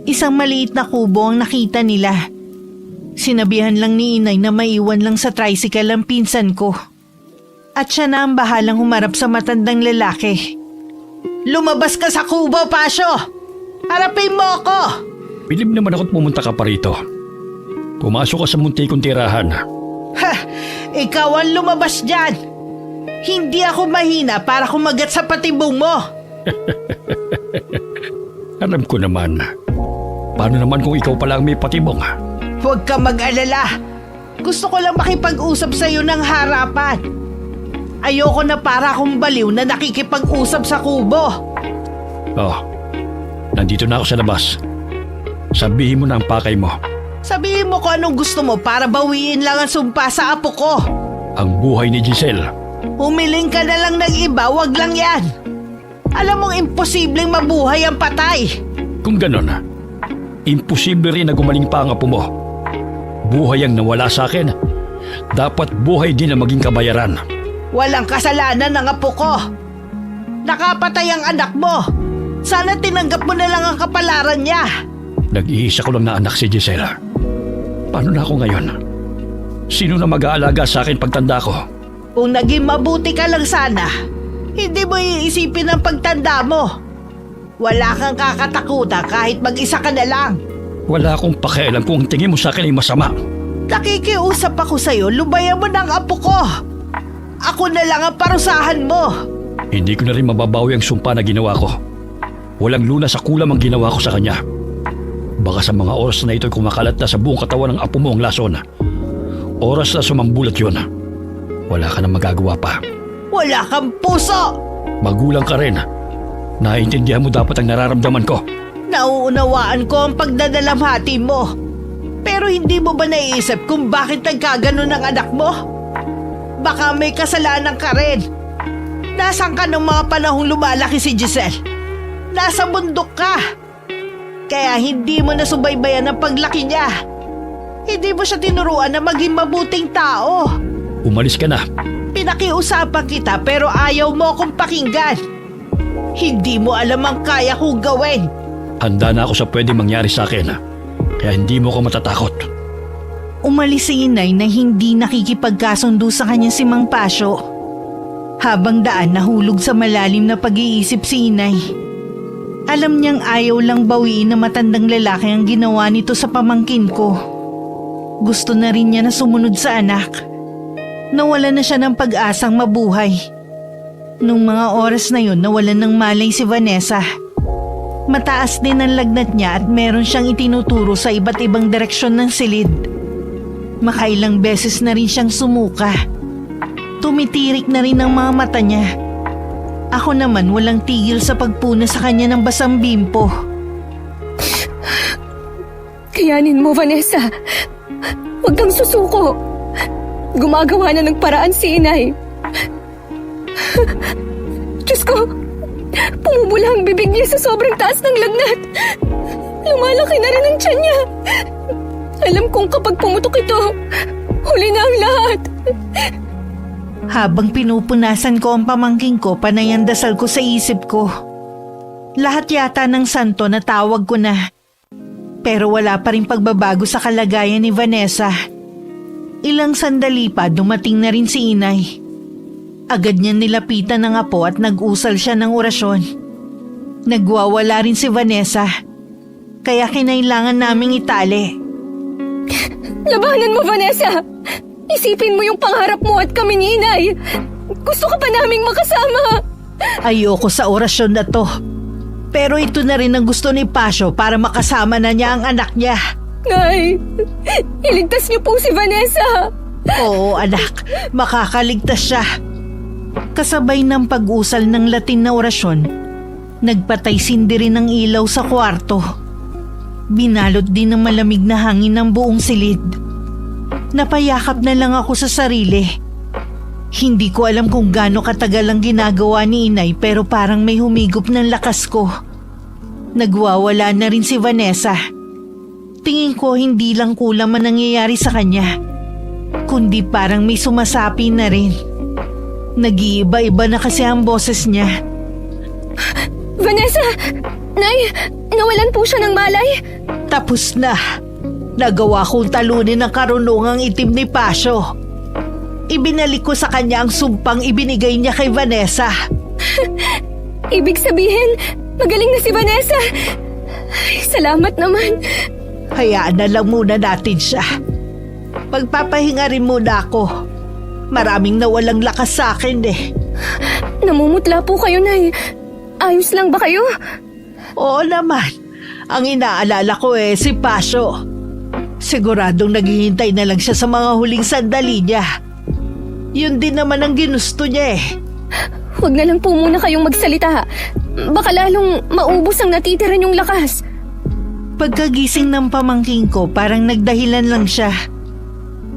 Isang maliit na kubo ang nakita nila. Sinabihan lang ni inay na maiwan lang sa tricycle ang pinsan ko. At siya na ang bahalang humarap sa matandang lalaki. Lumabas ka sa kubo, Pasyo! Harapin mo ako! Bilib naman ako't pumunta ka pa rito. Pumasok ka sa munti kong tirahan. Ha! Ikaw ang lumabas dyan! Hindi ako mahina para kumagat sa patibong mo! Alam ko naman. Paano naman kung ikaw pala ang may patibong? Huwag ka mag-alala. Gusto ko lang makipag-usap sa'yo ng harapan. Ayoko na para akong baliw na nakikipag-usap sa kubo. Oh, nandito na ako sa labas. Sabihin mo na ang pakay mo. Sabihin mo kung anong gusto mo para bawiin lang ang sumpa sa apo ko. Ang buhay ni Giselle. Humiling ka na lang ng iba, wag lang yan. Alam mong imposibleng mabuhay ang patay. Kung ganon, imposible rin na gumaling pa ang apo mo. Buhay ang nawala sa akin. Dapat buhay din na maging kabayaran. Walang kasalanan ng apo ko. Nakapatay ang anak mo. Sana tinanggap mo na lang ang kapalaran niya. Nag-iisa ko lang na anak si Giselle. Paano na ako ngayon? Sino na mag-aalaga sa akin pagtanda ko? Kung naging mabuti ka lang sana, hindi mo iisipin ang pagtanda mo. Wala kang kakatakutan kahit mag-isa ka na lang. Wala akong pakialam kung ang tingin mo sa akin ay masama. Nakikiusap ako sa'yo, lubayan mo ng apo ko. Ako na lang ang parusahan mo. Hindi ko na rin mababawi ang sumpa na ginawa ko. Walang luna sa kulam ang ginawa ko sa kanya. Baka sa mga oras na ito'y kumakalat na sa buong katawan ng apo mo ang lason. Oras na sumambulat yun. Wala ka nang magagawa pa. Wala kang puso! Magulang ka rin. Naiintindihan mo dapat ang nararamdaman ko. Nauunawaan ko ang pagdadalamhati mo. Pero hindi mo ba naiisip kung bakit nagkaganon ang anak mo? Baka may kasalanan ka rin. Nasaan ka nung mga panahong lumalaki si Giselle? Nasa bundok ka. Kaya hindi mo nasubaybayan ang paglaki niya. Hindi mo siya tinuruan na maging mabuting tao. Umalis ka na. Pinakiusapan kita pero ayaw mo akong pakinggan. Hindi mo alam ang kaya kong gawin. Handa na ako sa pwedeng mangyari sa akin. Kaya hindi mo ko matatakot. Umalis si inay na hindi nakikipagkasundo sa kanya si Mang Pasyo. Habang daan nahulog sa malalim na pag-iisip si inay. Alam niyang ayaw lang bawiin na matandang lalaki ang ginawa nito sa pamangkin ko. Gusto na rin niya na sumunod sa anak. Nawala na siya ng pag-asang mabuhay. Nung mga oras na yun, nawalan ng malay si Vanessa. Mataas din ang lagnat niya at meron siyang itinuturo sa iba't ibang direksyon ng silid. Makailang beses na rin siyang sumuka. Tumitirik na rin ang mga mata niya. Ako naman walang tigil sa pagpuna sa kanya ng basang bimpo. Kayanin mo, Vanessa. Huwag kang susuko. Gumagawa na ng paraan si inay. Diyos ko, pumubula ang bibig niya sa sobrang taas ng lagnat. Lumalaki na rin ang tiyan niya. Alam kong kapag pumutok ito, huli na ang lahat. Habang pinupunasan ko ang pamangking ko, panay ang dasal ko sa isip ko. Lahat yata ng santo na tawag ko na. Pero wala pa rin pagbabago sa kalagayan ni Vanessa. Ilang sandali pa dumating na rin si inay. Agad niya nilapitan ng apo at nag-usal siya ng orasyon. Nagwawala rin si Vanessa. Kaya kinailangan naming itali. Labanan mo, Vanessa! Isipin mo yung pangarap mo at kami ni inay. Gusto ka pa naming makasama. Ayoko sa orasyon na to. Pero ito na rin ang gusto ni Pasio para makasama na niya ang anak niya. Nay, iligtas niyo po si Vanessa. Oo anak, makakaligtas siya. Kasabay ng pag-usal ng Latin na orasyon, nagpatay sindi rin ng ilaw sa kwarto. Binalot din ng malamig na hangin ng buong silid. Napayakap na lang ako sa sarili. Hindi ko alam kung gaano katagal ang ginagawa ni inay pero parang may humigop ng lakas ko. Nagwawala na rin si Vanessa. Tingin ko hindi lang kulang man nangyayari sa kanya, kundi parang may sumasapi na rin. Nag-iiba-iba na kasi ang boses niya. Vanessa! Nay, nawalan po siya ng malay? Tapos na. Nagawa kong talunin ang karunungang itim ni Pasio. Ibinalik ko sa kanya ang sumpang ibinigay niya kay Vanessa. Ibig sabihin, magaling na si Vanessa. Ay, salamat naman. Hayaan na lang muna natin siya. Pagpapahinga rin muna ako. Maraming nawalang lakas sa akin eh. Namumutla po kayo, Nay. Ayos lang ba kayo? Oo naman. Ang inaalala ko si Pasio. Siguradong naghihintay na lang siya sa mga huling sandali niya. Yun din naman ang ginusto niya eh. Huwag na lang po muna kayong magsalita. Baka lalong maubos ang natitira niyong lakas. Pagkagising ng pamangking ko, parang nagdahilan lang siya.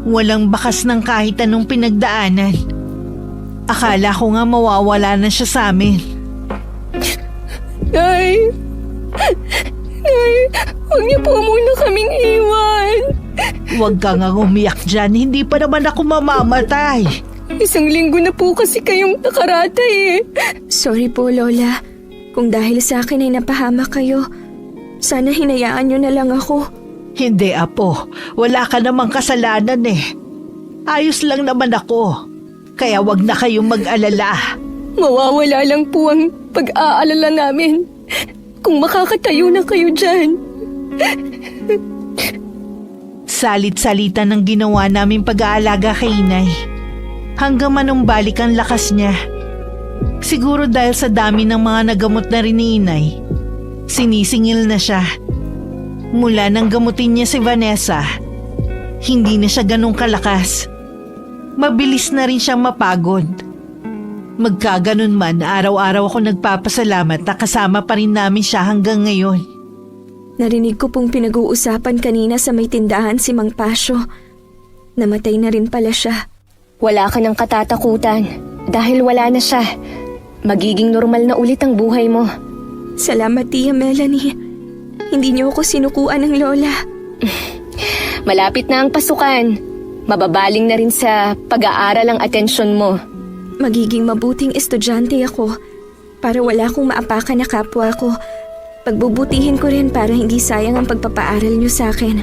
Walang bakas ng kahit anong pinagdaanan. Akala ko nga mawawala na siya sa amin. Nay! Nay! Huwag niyo po muna kaming iwan. Huwag ka nga umiyak dyan, hindi pa naman ako mamamatay. 1 linggo na po kasi kayong nakaratay eh. Sorry po, Lola. Kung dahil sa akin ay napahamak kayo, sana hinayaan niyo na lang ako. Hindi apo, wala ka namang kasalanan eh. Ayos lang naman ako, kaya wag na kayong mag-alala. Mawawala lang po ang pag-aalala namin kung makakatayo na kayo dyan. Salit-salita ng ginawa namin pag-aalaga kay inay. Hanggang manumbalik ang lakas niya. Siguro dahil sa dami ng mga nagamot na rin ni inay, sinisingil na siya. Mula nang gamutin niya si Vanessa, hindi na siya ganong kalakas. Mabilis na rin siyang mapagod. Magkaganon man, araw-araw ako nagpapasalamat na kasama pa rin namin siya hanggang ngayon. Narinig ko pong pinag-uusapan kanina sa may tindahan si Mang Pasio. Namatay na rin pala siya. Wala ka ng katatakutan dahil wala na siya. Magiging normal na ulit ang buhay mo. Salamat, Tia Melanie. Hindi niyo ako sinukuan ng lola. Malapit na ang pasukan. Mababaling na rin sa pag-aaral ang atensyon mo. Magiging mabuting estudyante ako para wala akong maapakan na kapwa ko. Pagbubutihin ko rin para hindi sayang ang pagpapaaral niyo sa akin.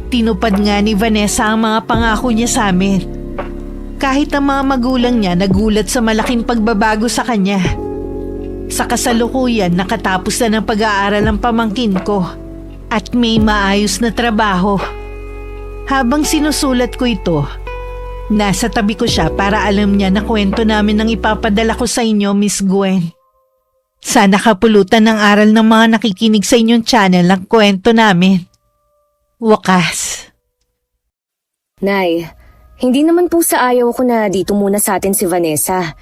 Tinupad nga ni Vanessa ang mga pangako niya sa amin. Kahit ang mga magulang niya nagulat sa malaking pagbabago sa kanya. Sa kasalukuyan, nakatapos na ng pag-aaral ang pamangkin ko at may maayos na trabaho. Habang sinusulat ko ito, nasa tabi ko siya para alam niya na kwento namin ang ipapadala ko sa inyo, Miss Gwen. Sana kapulutan ng aral ng mga nakikinig sa inyong channel ang kwento namin. Wakas. Nay, hindi naman po sa ayaw ko na dito muna sa atin si Vanessa.